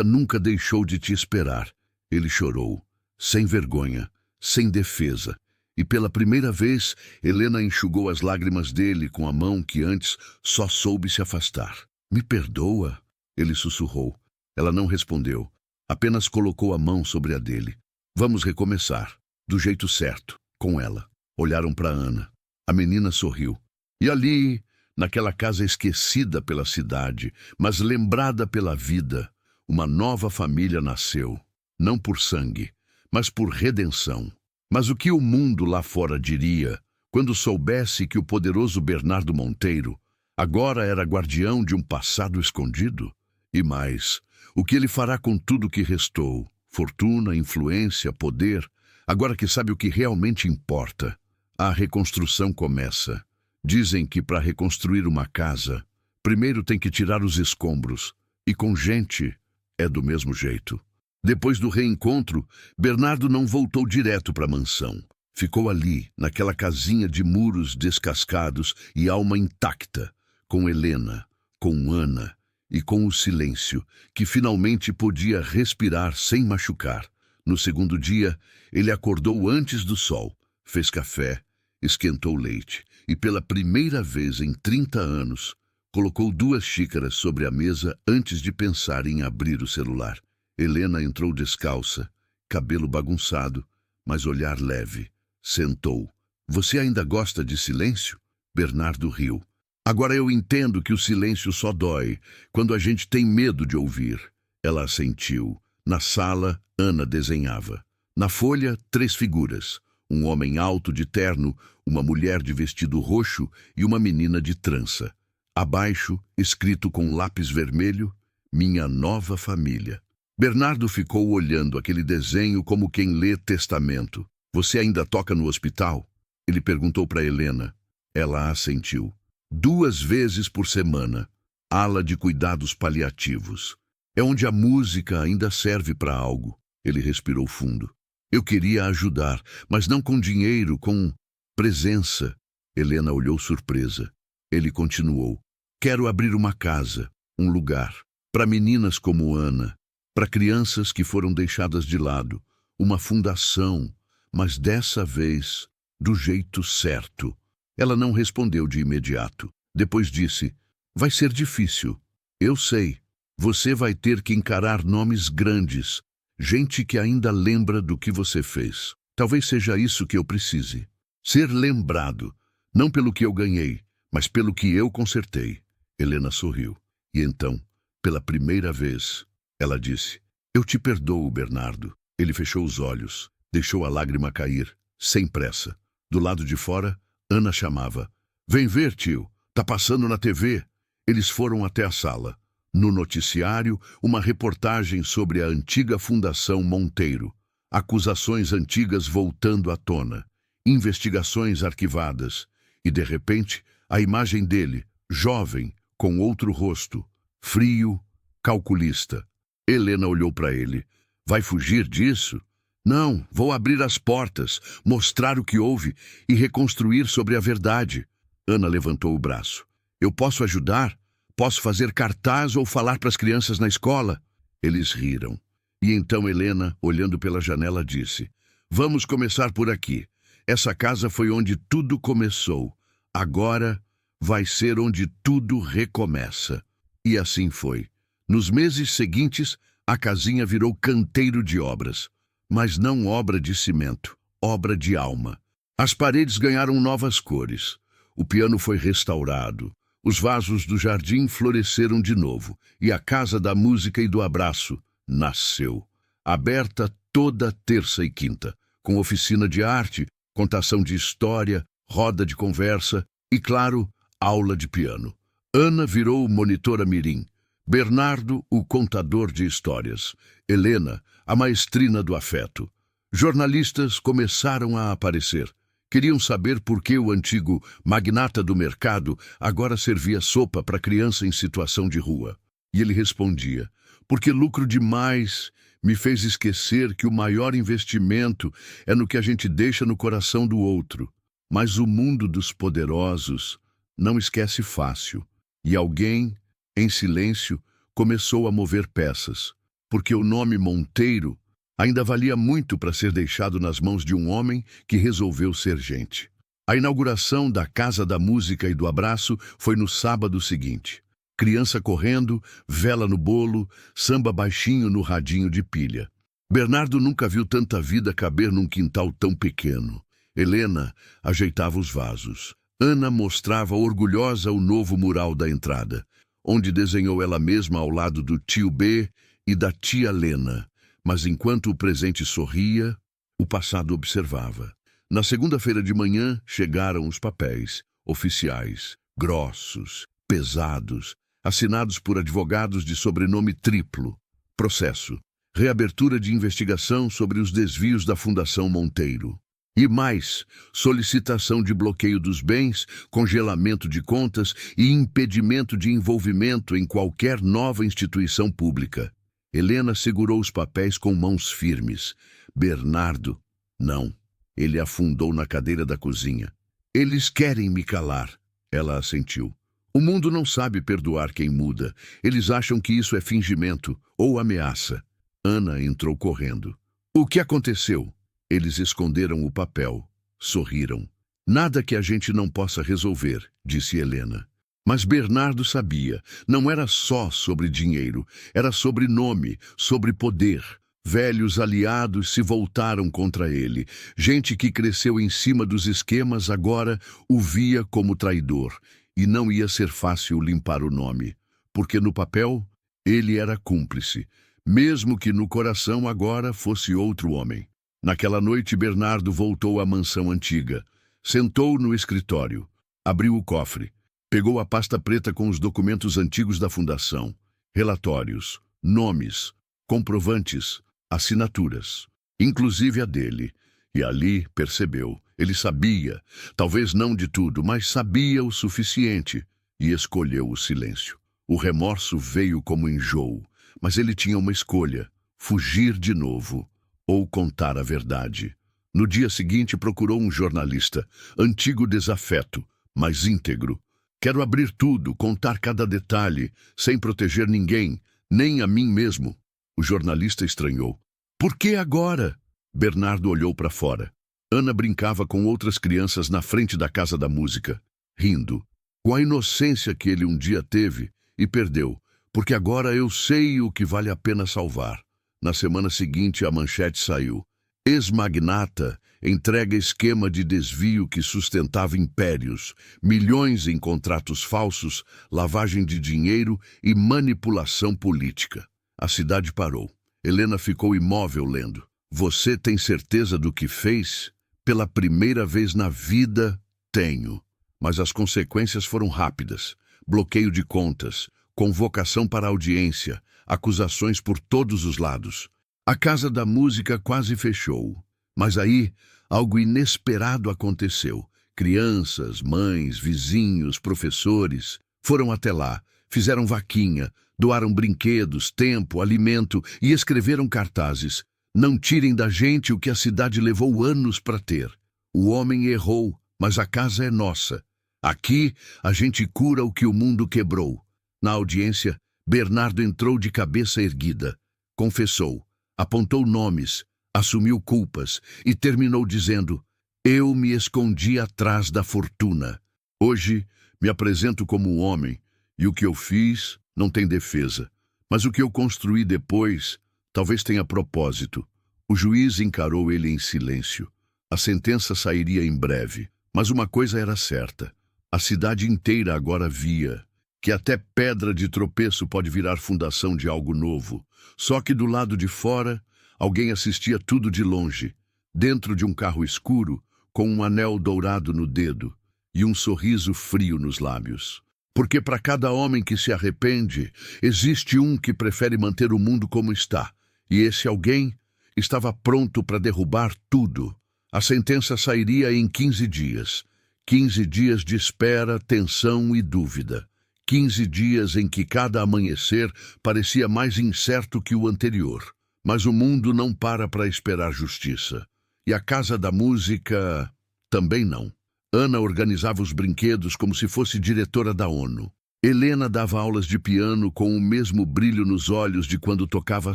nunca deixou de te esperar. Ele chorou, sem vergonha, sem defesa. E pela primeira vez, Helena enxugou as lágrimas dele com a mão que antes só soube se afastar. Me perdoa? Ele sussurrou. Ela não respondeu, apenas colocou a mão sobre a dele. Vamos recomeçar, do jeito certo, com ela. Olharam para Ana. A menina sorriu. E ali, naquela casa esquecida pela cidade, mas lembrada pela vida, uma nova família nasceu. Não por sangue, mas por redenção. Mas o que o mundo lá fora diria quando soubesse que o poderoso Bernardo Monteiro agora era guardião de um passado escondido? E mais, o que ele fará com tudo que restou? Fortuna, influência, poder, agora que sabe o que realmente importa. A reconstrução começa. Dizem que para reconstruir uma casa, primeiro tem que tirar os escombros. E com gente, é do mesmo jeito. Depois do reencontro, Bernardo não voltou direto para a mansão. Ficou ali, naquela casinha de muros descascados e alma intacta, com Helena, com Ana e com o silêncio, que finalmente podia respirar sem machucar. No segundo dia, ele acordou antes do sol, fez café, esquentou leite e, pela primeira vez em 30 anos, colocou 2 xícaras sobre a mesa antes de pensar em abrir o celular. Helena entrou descalça, cabelo bagunçado, mas olhar leve. Sentou. Você ainda gosta de silêncio? Bernardo riu. Agora eu entendo que o silêncio só dói quando a gente tem medo de ouvir. Ela assentiu. Na sala, Ana desenhava. Na folha, 3 figuras. Um homem alto de terno, uma mulher de vestido roxo e uma menina de trança. Abaixo, escrito com lápis vermelho, Minha Nova Família. Bernardo ficou olhando aquele desenho como quem lê testamento. Você ainda toca no hospital? Ele perguntou para Helena. Ela assentiu. 2 vezes por semana. Ala de cuidados paliativos. É onde a música ainda serve para algo. Ele respirou fundo. Eu queria ajudar, mas não com dinheiro, com presença. Helena olhou surpresa. Ele continuou. Quero abrir uma casa, um lugar, para meninas como Ana. Para crianças que foram deixadas de lado, uma fundação, mas dessa vez, do jeito certo. Ela não respondeu de imediato. Depois disse, vai ser difícil. Eu sei. Você vai ter que encarar nomes grandes, gente que ainda lembra do que você fez. Talvez seja isso que eu precise. Ser lembrado, não pelo que eu ganhei, mas pelo que eu consertei. Helena sorriu. E então, pela primeira vez, ela disse, eu te perdoo, Bernardo. Ele fechou os olhos, deixou a lágrima cair, sem pressa. Do lado de fora, Ana chamava. Vem ver, tio, tá passando na TV. Eles foram até a sala. No noticiário, uma reportagem sobre a antiga Fundação Monteiro. Acusações antigas voltando à tona. Investigações arquivadas. E, de repente, a imagem dele, jovem, com outro rosto, frio, calculista. Helena olhou para ele. Vai fugir disso? Não, vou abrir as portas, mostrar o que houve e reconstruir sobre a verdade. Ana levantou o braço. Eu posso ajudar? Posso fazer cartaz ou falar para as crianças na escola? Eles riram. E então Helena, olhando pela janela, disse, vamos começar por aqui. Essa casa foi onde tudo começou. Agora vai ser onde tudo recomeça. E assim foi. Nos meses seguintes, a casinha virou canteiro de obras. Mas não obra de cimento, obra de alma. As paredes ganharam novas cores. O piano foi restaurado. Os vasos do jardim floresceram de novo. E a Casa da Música e do Abraço nasceu. Aberta toda terça e quinta, com oficina de arte, contação de história, roda de conversa e, claro, aula de piano. Ana virou monitora mirim. Bernardo, o contador de histórias. Helena, a maestrina do afeto. Jornalistas começaram a aparecer. Queriam saber por que o antigo magnata do mercado agora servia sopa para criança em situação de rua. E ele respondia: porque lucro demais me fez esquecer que o maior investimento é no que a gente deixa no coração do outro. Mas o mundo dos poderosos não esquece fácil. E alguém, em silêncio, começou a mover peças, porque o nome Monteiro ainda valia muito para ser deixado nas mãos de um homem que resolveu ser gente. A inauguração da Casa da Música e do Abraço foi no sábado seguinte. Criança correndo, vela no bolo, samba baixinho no radinho de pilha. Bernardo nunca viu tanta vida caber num quintal tão pequeno. Helena ajeitava os vasos. Ana mostrava orgulhosa o novo mural da entrada, onde desenhou ela mesma ao lado do tio B e da tia Lena. Mas enquanto o presente sorria, o passado observava. Na segunda-feira de manhã chegaram os papéis, oficiais, grossos, pesados, assinados por advogados de sobrenome triplo. Processo. Reabertura de investigação sobre os desvios da Fundação Monteiro. E mais, solicitação de bloqueio dos bens, congelamento de contas e impedimento de envolvimento em qualquer nova instituição pública. Helena segurou os papéis com mãos firmes. Bernardo, não. Ele afundou na cadeira da cozinha. Eles querem me calar. Ela assentiu. O mundo não sabe perdoar quem muda. Eles acham que isso é fingimento ou ameaça. Ana entrou correndo. O que aconteceu? Eles esconderam o papel. Sorriram. Nada que a gente não possa resolver, disse Helena. Mas Bernardo sabia, não era só sobre dinheiro, era sobre nome, sobre poder. Velhos aliados se voltaram contra ele. Gente que cresceu em cima dos esquemas agora o via como traidor. E não ia ser fácil limpar o nome, porque no papel ele era cúmplice, mesmo que no coração agora fosse outro homem. Naquela noite Bernardo voltou à mansão antiga, sentou no escritório, abriu o cofre. Pegou a pasta preta com os documentos antigos da fundação, relatórios, nomes, comprovantes, assinaturas, inclusive a dele. E ali percebeu, ele sabia, talvez não de tudo, mas sabia o suficiente, e escolheu o silêncio. O remorso veio como enjoo, mas ele tinha uma escolha, fugir de novo, ou contar a verdade. No dia seguinte procurou um jornalista, antigo desafeto, mas íntegro. Quero abrir tudo, contar cada detalhe, sem proteger ninguém, nem a mim mesmo. O jornalista estranhou. Por que agora? Bernardo olhou para fora. Ana brincava com outras crianças na frente da Casa da Música, rindo, com a inocência que ele um dia teve e perdeu, porque agora eu sei o que vale a pena salvar. Na semana seguinte a manchete saiu. Ex-magnata entrega esquema de desvio que sustentava impérios, milhões em contratos falsos, lavagem de dinheiro e manipulação política. A cidade parou. Helena ficou imóvel lendo. Você tem certeza do que fez? Pela primeira vez na vida, tenho. Mas as consequências foram rápidas. Bloqueio de contas, convocação para audiência, acusações por todos os lados. A Casa da Música quase fechou. Mas aí, algo inesperado aconteceu. Crianças, mães, vizinhos, professores foram até lá, fizeram vaquinha, doaram brinquedos, tempo, alimento e escreveram cartazes. Não tirem da gente o que a cidade levou anos para ter. O homem errou, mas a casa é nossa. Aqui, a gente cura o que o mundo quebrou. Na audiência, Bernardo entrou de cabeça erguida. Confessou, apontou nomes, assumiu culpas e terminou dizendo: eu me escondi atrás da fortuna. Hoje, me apresento como um homem, e o que eu fiz não tem defesa. Mas o que eu construí depois, talvez tenha propósito. O juiz encarou ele em silêncio. A sentença sairia em breve. Mas uma coisa era certa. A cidade inteira agora via que até pedra de tropeço pode virar fundação de algo novo. Só que do lado de fora, alguém assistia tudo de longe, dentro de um carro escuro, com um anel dourado no dedo e um sorriso frio nos lábios. Porque para cada homem que se arrepende, existe um que prefere manter o mundo como está. E esse alguém estava pronto para derrubar tudo. A sentença sairia em 15 dias. 15 dias de espera, tensão e dúvida. 15 dias em que cada amanhecer parecia mais incerto que o anterior. Mas o mundo não para esperar justiça. E a Casa da Música também não. Ana organizava os brinquedos como se fosse diretora da ONU. Helena dava aulas de piano com o mesmo brilho nos olhos de quando tocava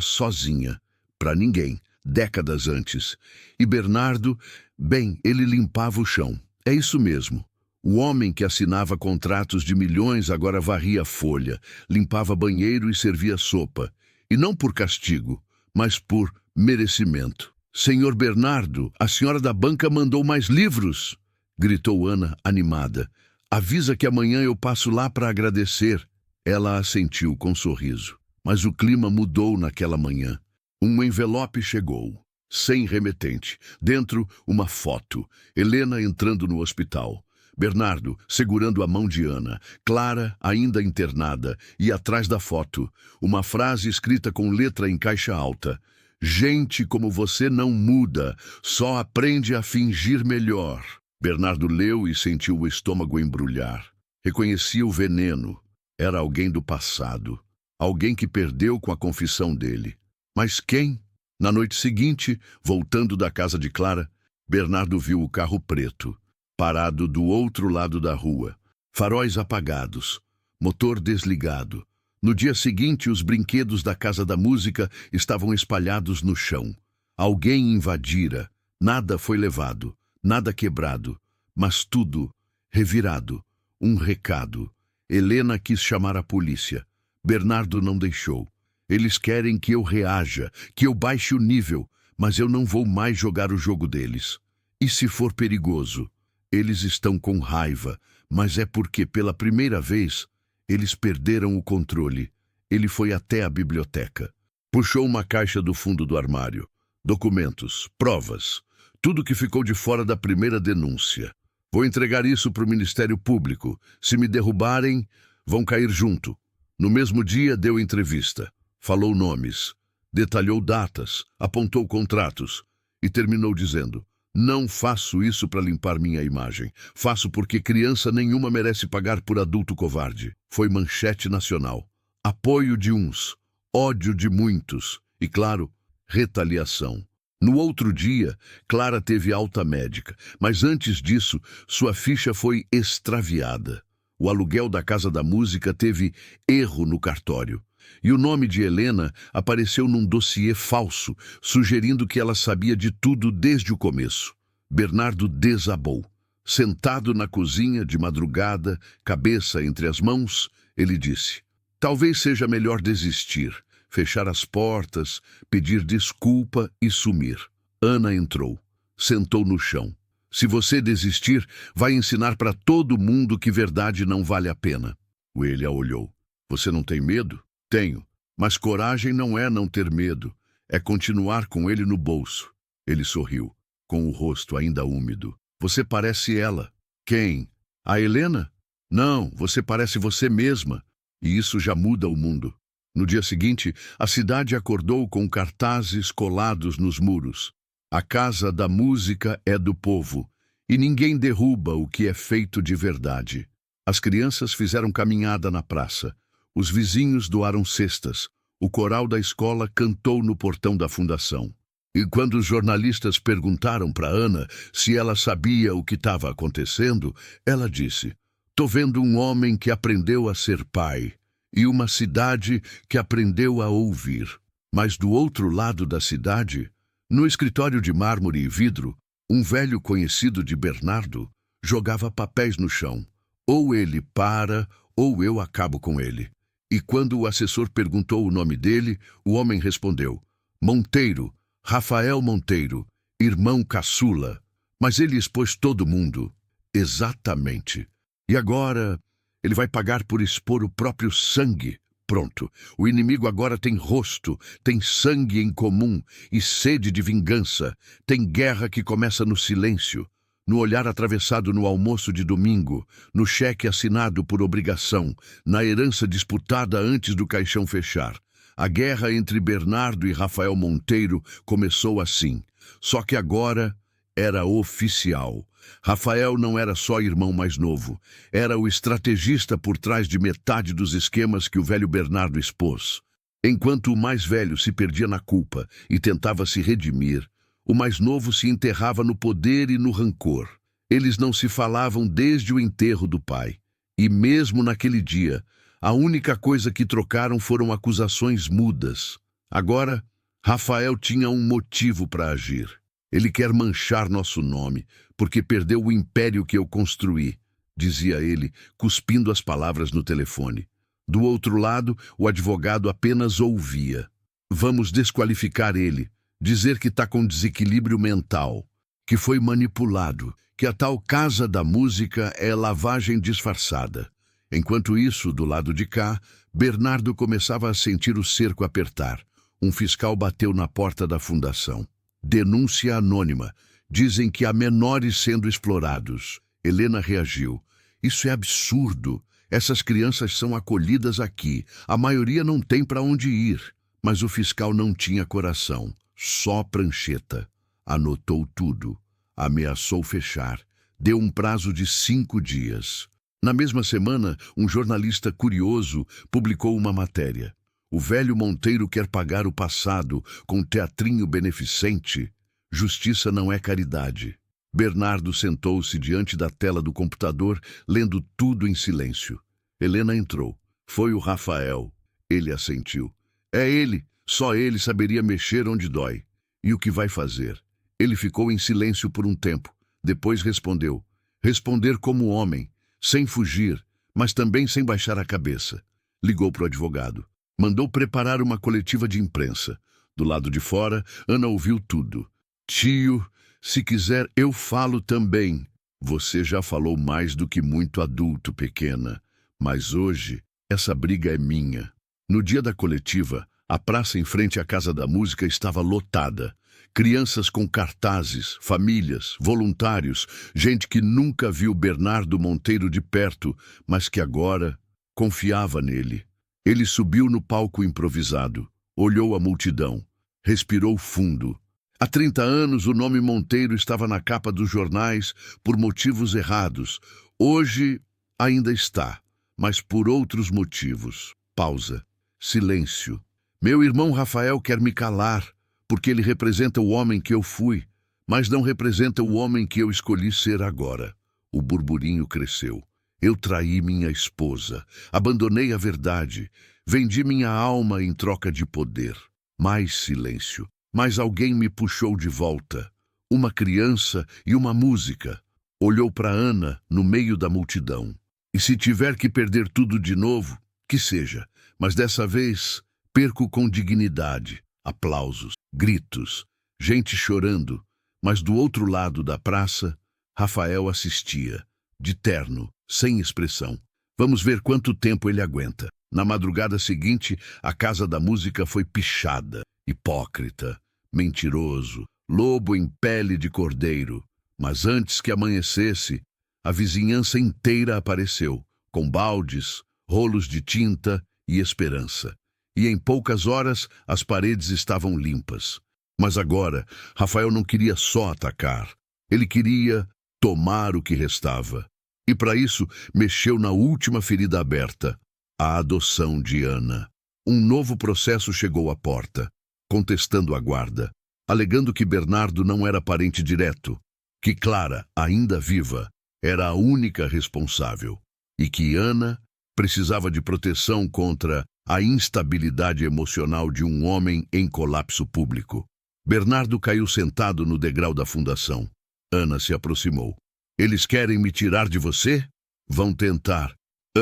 sozinha. Para ninguém, décadas antes. E Bernardo, bem, ele limpava o chão. É isso mesmo. O homem que assinava contratos de milhões agora varria a folha, limpava banheiro e servia sopa. E não por castigo, mas por merecimento. Senhor Bernardo, a senhora da banca mandou mais livros, gritou Ana, animada. Avisa que amanhã eu passo lá para agradecer. Ela assentiu com sorriso. Mas o clima mudou naquela manhã. Um envelope chegou, sem remetente. Dentro, uma foto. Helena entrando no hospital. Bernardo segurando a mão de Ana, Clara ainda internada, e atrás da foto, uma frase escrita com letra em caixa alta. Gente como você não muda, só aprende a fingir melhor. Bernardo leu e sentiu o estômago embrulhar. Reconhecia o veneno. Era alguém do passado. Alguém que perdeu com a confissão dele. Mas quem? Na noite seguinte, voltando da casa de Clara, Bernardo viu o carro preto, parado do outro lado da rua. Faróis apagados, motor desligado. No dia seguinte, os brinquedos da Casa da Música estavam espalhados no chão. Alguém invadira. Nada foi levado, nada quebrado, mas tudo revirado. Um recado. Helena quis chamar a polícia. Bernardo não deixou. Eles querem que eu reaja, que eu baixe o nível, mas eu não vou mais jogar o jogo deles. E se for perigoso? Eles estão com raiva, mas é porque, pela primeira vez, eles perderam o controle. Ele foi até a biblioteca. Puxou uma caixa do fundo do armário. Documentos, provas, tudo que ficou de fora da primeira denúncia. Vou entregar isso para o Ministério Público. Se me derrubarem, vão cair junto. No mesmo dia, deu entrevista. Falou nomes, detalhou datas, apontou contratos e terminou dizendo: não faço isso para limpar minha imagem. Faço porque criança nenhuma merece pagar por adulto covarde. Foi manchete nacional. Apoio de uns, ódio de muitos e, claro, retaliação. No outro dia, Clara teve alta médica, mas antes disso, sua ficha foi extraviada. O aluguel da Casa da Música teve erro no cartório. E o nome de Helena apareceu num dossiê falso, sugerindo que ela sabia de tudo desde o começo. Bernardo desabou. Sentado na cozinha de madrugada, cabeça entre as mãos, ele disse: talvez seja melhor desistir, fechar as portas, pedir desculpa e sumir. Ana entrou, sentou no chão. Se você desistir, vai ensinar para todo mundo que verdade não vale a pena. Ele a olhou. Você não tem medo? Tenho, mas coragem não é não ter medo, é continuar com ele no bolso. Ele sorriu, com o rosto ainda úmido. Você parece ela. Quem? A Helena? Não, você parece você mesma. E isso já muda o mundo. No dia seguinte, a cidade acordou com cartazes colados nos muros. A Casa da Música é do povo, e ninguém derruba o que é feito de verdade. As crianças fizeram caminhada na praça. Os vizinhos doaram cestas. O coral da escola cantou no portão da fundação. E quando os jornalistas perguntaram para Ana se ela sabia o que estava acontecendo, ela disse: tô vendo um homem que aprendeu a ser pai e uma cidade que aprendeu a ouvir. Mas do outro lado da cidade, no escritório de mármore e vidro, um velho conhecido de Bernardo jogava papéis no chão. Ou ele para, ou eu acabo com ele. E quando o assessor perguntou o nome dele, o homem respondeu: Monteiro, Rafael Monteiro, irmão caçula. Mas ele expôs todo mundo. Exatamente. E agora, ele vai pagar por expor o próprio sangue. Pronto, o inimigo agora tem rosto, tem sangue em comum e sede de vingança. Tem guerra que começa no silêncio. no olhar atravessado no almoço de domingo, no cheque assinado por obrigação, na herança disputada antes do caixão fechar. A guerra entre Bernardo e Rafael Monteiro começou assim. Só que agora era oficial. Rafael não era só irmão mais novo. Era o estrategista por trás de metade dos esquemas que o velho Bernardo expôs. Enquanto o mais velho se perdia na culpa e tentava se redimir, o mais novo se enterrava no poder e no rancor. Eles não se falavam desde o enterro do pai. E mesmo naquele dia, a única coisa que trocaram foram acusações mudas. Agora, Rafael tinha um motivo para agir. Ele quer manchar nosso nome, porque perdeu o império que eu construí, dizia ele, cuspindo as palavras no telefone. Do outro lado, o advogado apenas ouvia. Vamos desqualificar ele, dizer que está com desequilíbrio mental, que foi manipulado, que a tal Casa da Música é lavagem disfarçada. Enquanto isso, do lado de cá, Bernardo começava a sentir o cerco apertar. Um fiscal bateu na porta da fundação. Denúncia anônima. Dizem que há menores sendo explorados. Helena reagiu. Isso é absurdo. Essas crianças são acolhidas aqui. A maioria não tem para onde ir. Mas o fiscal não tinha coração. Só prancheta. Anotou tudo. Ameaçou fechar. Deu um prazo de 5 dias. Na mesma semana, um jornalista curioso publicou uma matéria. O velho Monteiro quer pagar o passado com teatrinho beneficente. Justiça não é caridade. Bernardo sentou-se diante da tela do computador, lendo tudo em silêncio. Helena entrou. Foi o Rafael. Ele assentiu. É ele. Só ele saberia mexer onde dói. E o que vai fazer? Ele ficou em silêncio por um tempo. Depois respondeu. Responder como homem, sem fugir, mas também sem baixar a cabeça. Ligou para o advogado. Mandou preparar uma coletiva de imprensa. Do lado de fora, Ana ouviu tudo. Tio, se quiser eu falo também. Você já falou mais do que muito adulto, pequena. Mas hoje, essa briga é minha. No dia da coletiva, a praça em frente à Casa da Música estava lotada. Crianças com cartazes, famílias, voluntários, gente que nunca viu Bernardo Monteiro de perto, mas que agora confiava nele. Ele subiu no palco improvisado, olhou a multidão, respirou fundo. Há 30 anos o nome Monteiro estava na capa dos jornais por motivos errados. Hoje ainda está, mas por outros motivos. Pausa. Silêncio. Meu irmão Rafael quer me calar, porque ele representa o homem que eu fui, mas não representa o homem que eu escolhi ser agora. O burburinho cresceu. Eu traí minha esposa, abandonei a verdade, vendi minha alma em troca de poder. Mais silêncio. Mas alguém me puxou de volta. Uma criança e uma música. Olhou para Ana no meio da multidão. E se tiver que perder tudo de novo, que seja. Mas dessa vez, perco com dignidade. Aplausos, gritos, gente chorando. Mas do outro lado da praça, Rafael assistia, de terno, sem expressão. Vamos ver quanto tempo ele aguenta. Na madrugada seguinte, a Casa da Música foi pichada. Hipócrita, mentiroso, lobo em pele de cordeiro. Mas antes que amanhecesse, a vizinhança inteira apareceu, com baldes, rolos de tinta e esperança. E em poucas horas as paredes estavam limpas. Mas agora, Rafael não queria só atacar. Ele queria tomar o que restava. E para isso, mexeu na última ferida aberta, a adoção de Ana. Um novo processo chegou à porta, contestando a guarda, alegando que Bernardo não era parente direto, que Clara, ainda viva, era a única responsável, e que Ana precisava de proteção contra a instabilidade emocional de um homem em colapso público. Bernardo caiu sentado no degrau da fundação. Ana se aproximou. Eles querem me tirar de você? Vão tentar.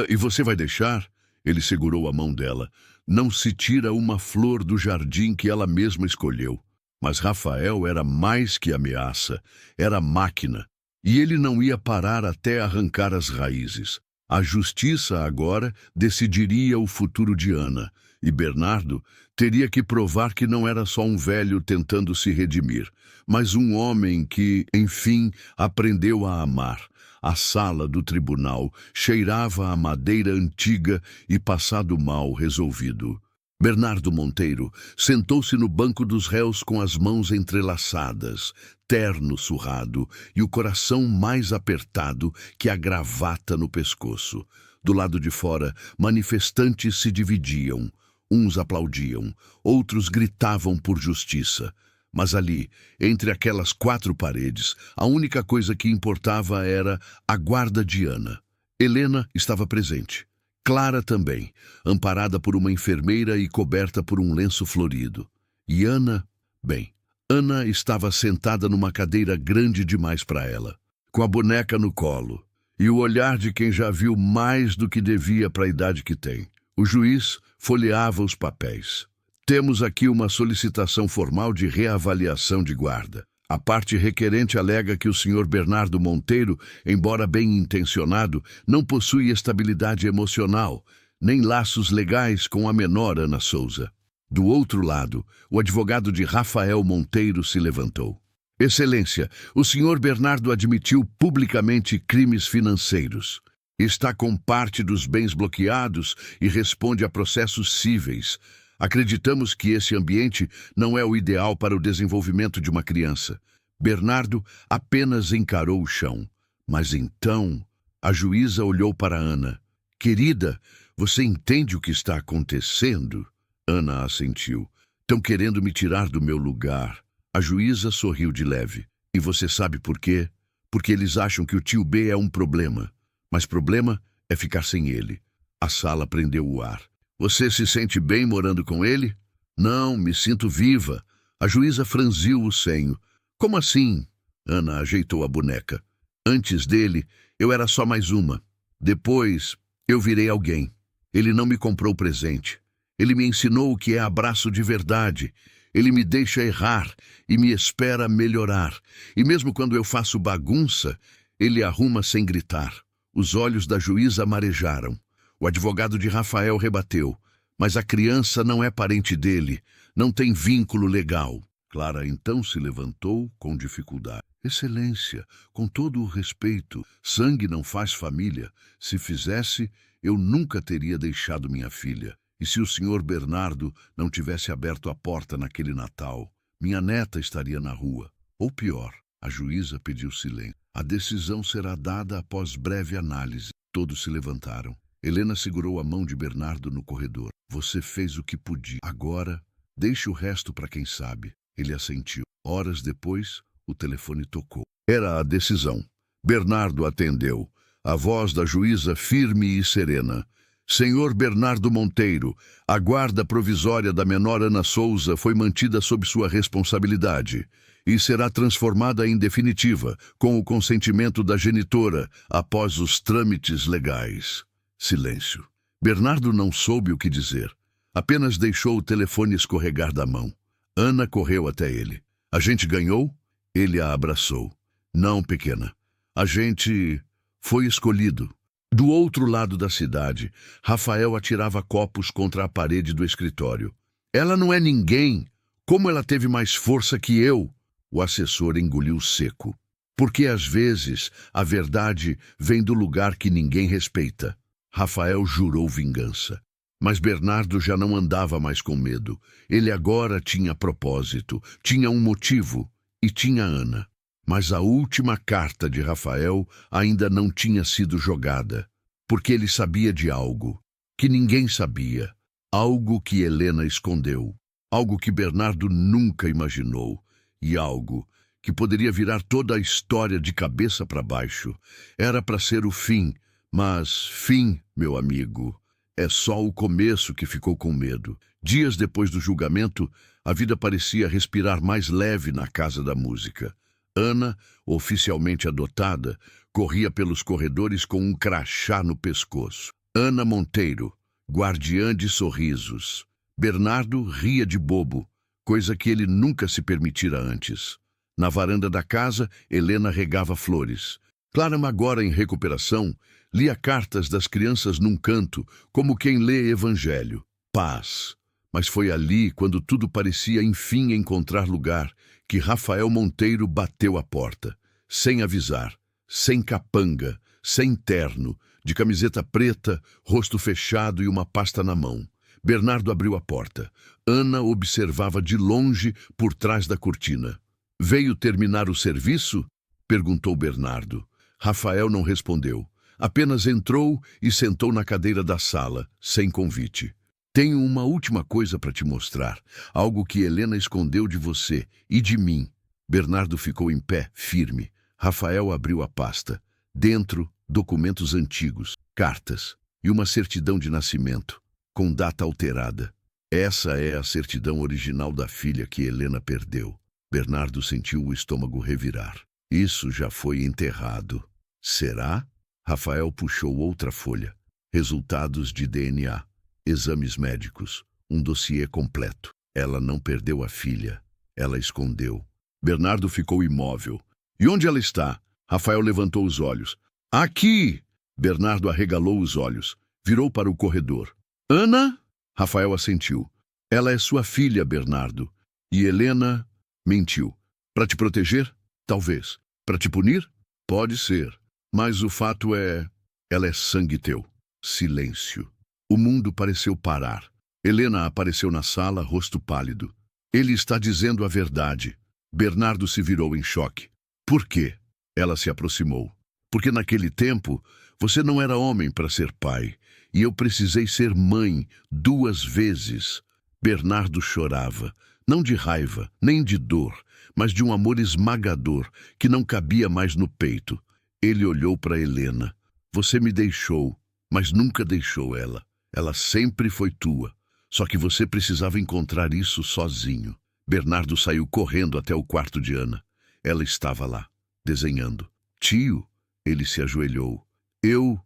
E você vai deixar? Ele segurou a mão dela. Não se tira uma flor do jardim que ela mesma escolheu. Mas Rafael era mais que ameaça, era máquina. E ele não ia parar até arrancar as raízes. A justiça agora decidiria o futuro de Ana, e Bernardo teria que provar que não era só um velho tentando se redimir, mas um homem que, enfim, aprendeu a amar. A sala do tribunal cheirava a madeira antiga e passado mal resolvido. Bernardo Monteiro sentou-se no banco dos réus com as mãos entrelaçadas, terno surrado e o coração mais apertado que a gravata no pescoço. Do lado de fora, manifestantes se dividiam. Uns aplaudiam, outros gritavam por justiça. Mas ali, entre aquelas quatro paredes, a única coisa que importava era a guarda de Ana. Helena estava presente. Clara também, amparada por uma enfermeira e coberta por um lenço florido. E Ana, bem, Ana estava sentada numa cadeira grande demais para ela, com a boneca no colo, e o olhar de quem já viu mais do que devia para a idade que tem. O juiz folheava os papéis. Temos aqui uma solicitação formal de reavaliação de guarda. A parte requerente alega que o Sr. Bernardo Monteiro, embora bem intencionado, não possui estabilidade emocional, nem laços legais com a menor Ana Souza. Do outro lado, o advogado de Rafael Monteiro se levantou. Excelência, o Sr. Bernardo admitiu publicamente crimes financeiros. Está com parte dos bens bloqueados e responde a processos cíveis. Acreditamos que esse ambiente não é o ideal para o desenvolvimento de uma criança. Bernardo apenas encarou o chão. Mas então, a juíza olhou para Ana. Querida, você entende o que está acontecendo? Ana assentiu. Estão querendo me tirar do meu lugar. A juíza sorriu de leve. E você sabe por quê? Porque eles acham que o tio B é um problema. Mas problema é ficar sem ele. A sala prendeu o ar. Você se sente bem morando com ele? Não, me sinto viva. A juíza franziu o senho. Como assim? Ana ajeitou a boneca. Antes dele, eu era só mais uma. Depois, eu virei alguém. Ele não me comprou presente. Ele me ensinou o que é abraço de verdade. Ele me deixa errar e me espera melhorar. E mesmo quando eu faço bagunça, ele arruma sem gritar. Os olhos da juíza marejaram. O advogado de Rafael rebateu. Mas a criança não é parente dele. Não tem vínculo legal. Clara então se levantou com dificuldade. Excelência, com todo o respeito, sangue não faz família. Se fizesse, eu nunca teria deixado minha filha. E se o Sr. Bernardo não tivesse aberto a porta naquele Natal, minha neta estaria na rua. Ou pior, a juíza pediu silêncio. A decisão será dada após breve análise. Todos se levantaram. Helena segurou a mão de Bernardo no corredor. Você fez o que podia. Agora, deixe o resto para quem sabe. Ele assentiu. Horas depois, o telefone tocou. Era a decisão. Bernardo atendeu. A voz da juíza firme e serena. Senhor Bernardo Monteiro, a guarda provisória da menor Ana Souza foi mantida sob sua responsabilidade e será transformada em definitiva, com o consentimento da genitora, após os trâmites legais. Silêncio. Bernardo não soube o que dizer. Apenas deixou o telefone escorregar da mão. Ana correu até ele. A gente ganhou? Ele a abraçou. Não, pequena. A gente foi escolhido. Do outro lado da cidade, Rafael atirava copos contra a parede do escritório. Ela não é ninguém. Como ela teve mais força que eu? O assessor engoliu seco. Porque às vezes a verdade vem do lugar que ninguém respeita. Rafael jurou vingança. Mas Bernardo já não andava mais com medo. Ele agora tinha propósito, tinha um motivo e tinha Ana. Mas a última carta de Rafael ainda não tinha sido jogada, porque ele sabia de algo que ninguém sabia, algo que Helena escondeu, algo que Bernardo nunca imaginou e algo que poderia virar toda a história de cabeça para baixo. Era para ser o fim, mas fim, meu amigo, é só o começo que ficou com medo. Dias depois do julgamento, a vida parecia respirar mais leve na Casa da Música. Ana, oficialmente adotada, corria pelos corredores com um crachá no pescoço. Ana Monteiro, guardiã de sorrisos. Bernardo ria de bobo, coisa que ele nunca se permitira antes. Na varanda da casa, Helena regava flores. Clara, agora em recuperação, lia cartas das crianças num canto, como quem lê evangelho. Paz. Mas foi ali, quando tudo parecia enfim encontrar lugar, que Rafael Monteiro bateu a porta. Sem avisar, sem capanga, sem terno, de camiseta preta, rosto fechado e uma pasta na mão. Bernardo abriu a porta. Ana observava de longe por trás da cortina. "Veio terminar o serviço?" perguntou Bernardo. Rafael não respondeu. Apenas entrou e sentou na cadeira da sala, sem convite. "Tenho uma última coisa para te mostrar, algo que Helena escondeu de você e de mim." Bernardo ficou em pé, firme. Rafael abriu a pasta. Dentro, documentos antigos, cartas e uma certidão de nascimento, com data alterada. Essa é a certidão original da filha que Helena perdeu. Bernardo sentiu o estômago revirar. Isso já foi enterrado. Será? Rafael puxou outra folha. Resultados de DNA, exames médicos, um dossiê completo. Ela não perdeu a filha. Ela escondeu. Bernardo ficou imóvel. "E onde ela está?" Rafael levantou os olhos. "Aqui!" Bernardo arregalou os olhos. Virou para o corredor. "Ana?" Rafael assentiu. "Ela é sua filha, Bernardo. E Helena mentiu. Para te proteger? Talvez. Para te punir? Pode ser. Mas o fato é... ela é sangue teu." Silêncio. O mundo pareceu parar. Helena apareceu na sala, rosto pálido. "Ele está dizendo a verdade." Bernardo se virou em choque. "Por quê?" Ela se aproximou. "Porque naquele tempo você não era homem para ser pai, e eu precisei ser mãe 2 vezes." Bernardo chorava, não de raiva, nem de dor, mas de um amor esmagador que não cabia mais no peito. Ele olhou para Helena. "Você me deixou, mas nunca deixou ela. Ela sempre foi tua. Só que você precisava encontrar isso sozinho." Bernardo saiu correndo até o quarto de Ana. Ela estava lá, desenhando. "Tio," ele se ajoelhou. Eu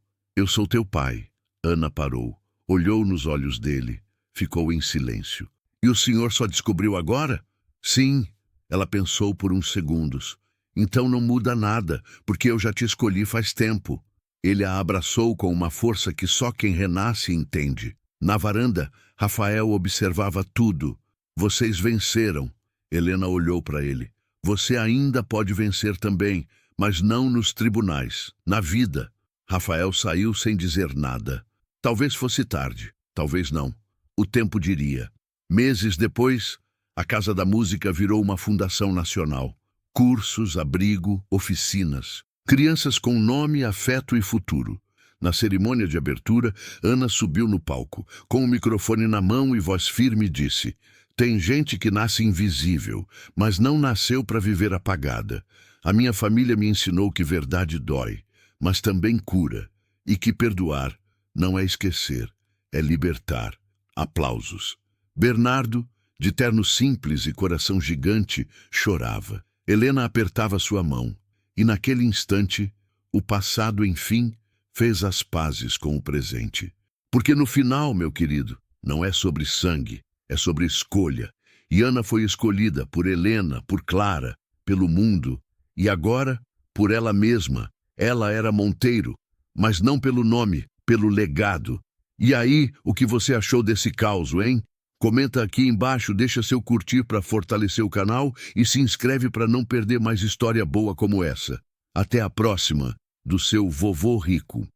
sou teu pai." Ana parou, olhou nos olhos dele, ficou em silêncio. "E o senhor só descobriu agora?" "Sim." Ela pensou por uns segundos. "Então não muda nada, porque eu já te escolhi faz tempo." Ele a abraçou com uma força que só quem renasce entende. Na varanda, Rafael observava tudo. "Vocês venceram." Helena olhou para ele. "Você ainda pode vencer também, mas não nos tribunais, na vida." Rafael saiu sem dizer nada. Talvez fosse tarde, talvez não. O tempo diria. Meses depois, a Casa da Música virou uma fundação nacional. Cursos, abrigo, oficinas. Crianças com nome, afeto e futuro. Na cerimônia de abertura, Ana subiu no palco. Com o microfone na mão e voz firme disse: "Tem gente que nasce invisível, mas não nasceu para viver apagada. A minha família me ensinou que verdade dói, mas também cura, e que perdoar não é esquecer, é libertar." Aplausos. Bernardo, de terno simples e coração gigante, chorava. Helena apertava sua mão, e naquele instante, o passado, enfim, fez as pazes com o presente. Porque no final, meu querido, não é sobre sangue, é sobre escolha. E Ana foi escolhida por Helena, por Clara, pelo mundo, e agora, por ela mesma. Ela era Monteiro, mas não pelo nome, pelo legado. E aí, o que você achou desse caos, hein? Comenta aqui embaixo, deixa seu curtir para fortalecer o canal e se inscreve para não perder mais história boa como essa. Até a próxima, do seu Vovô Rico.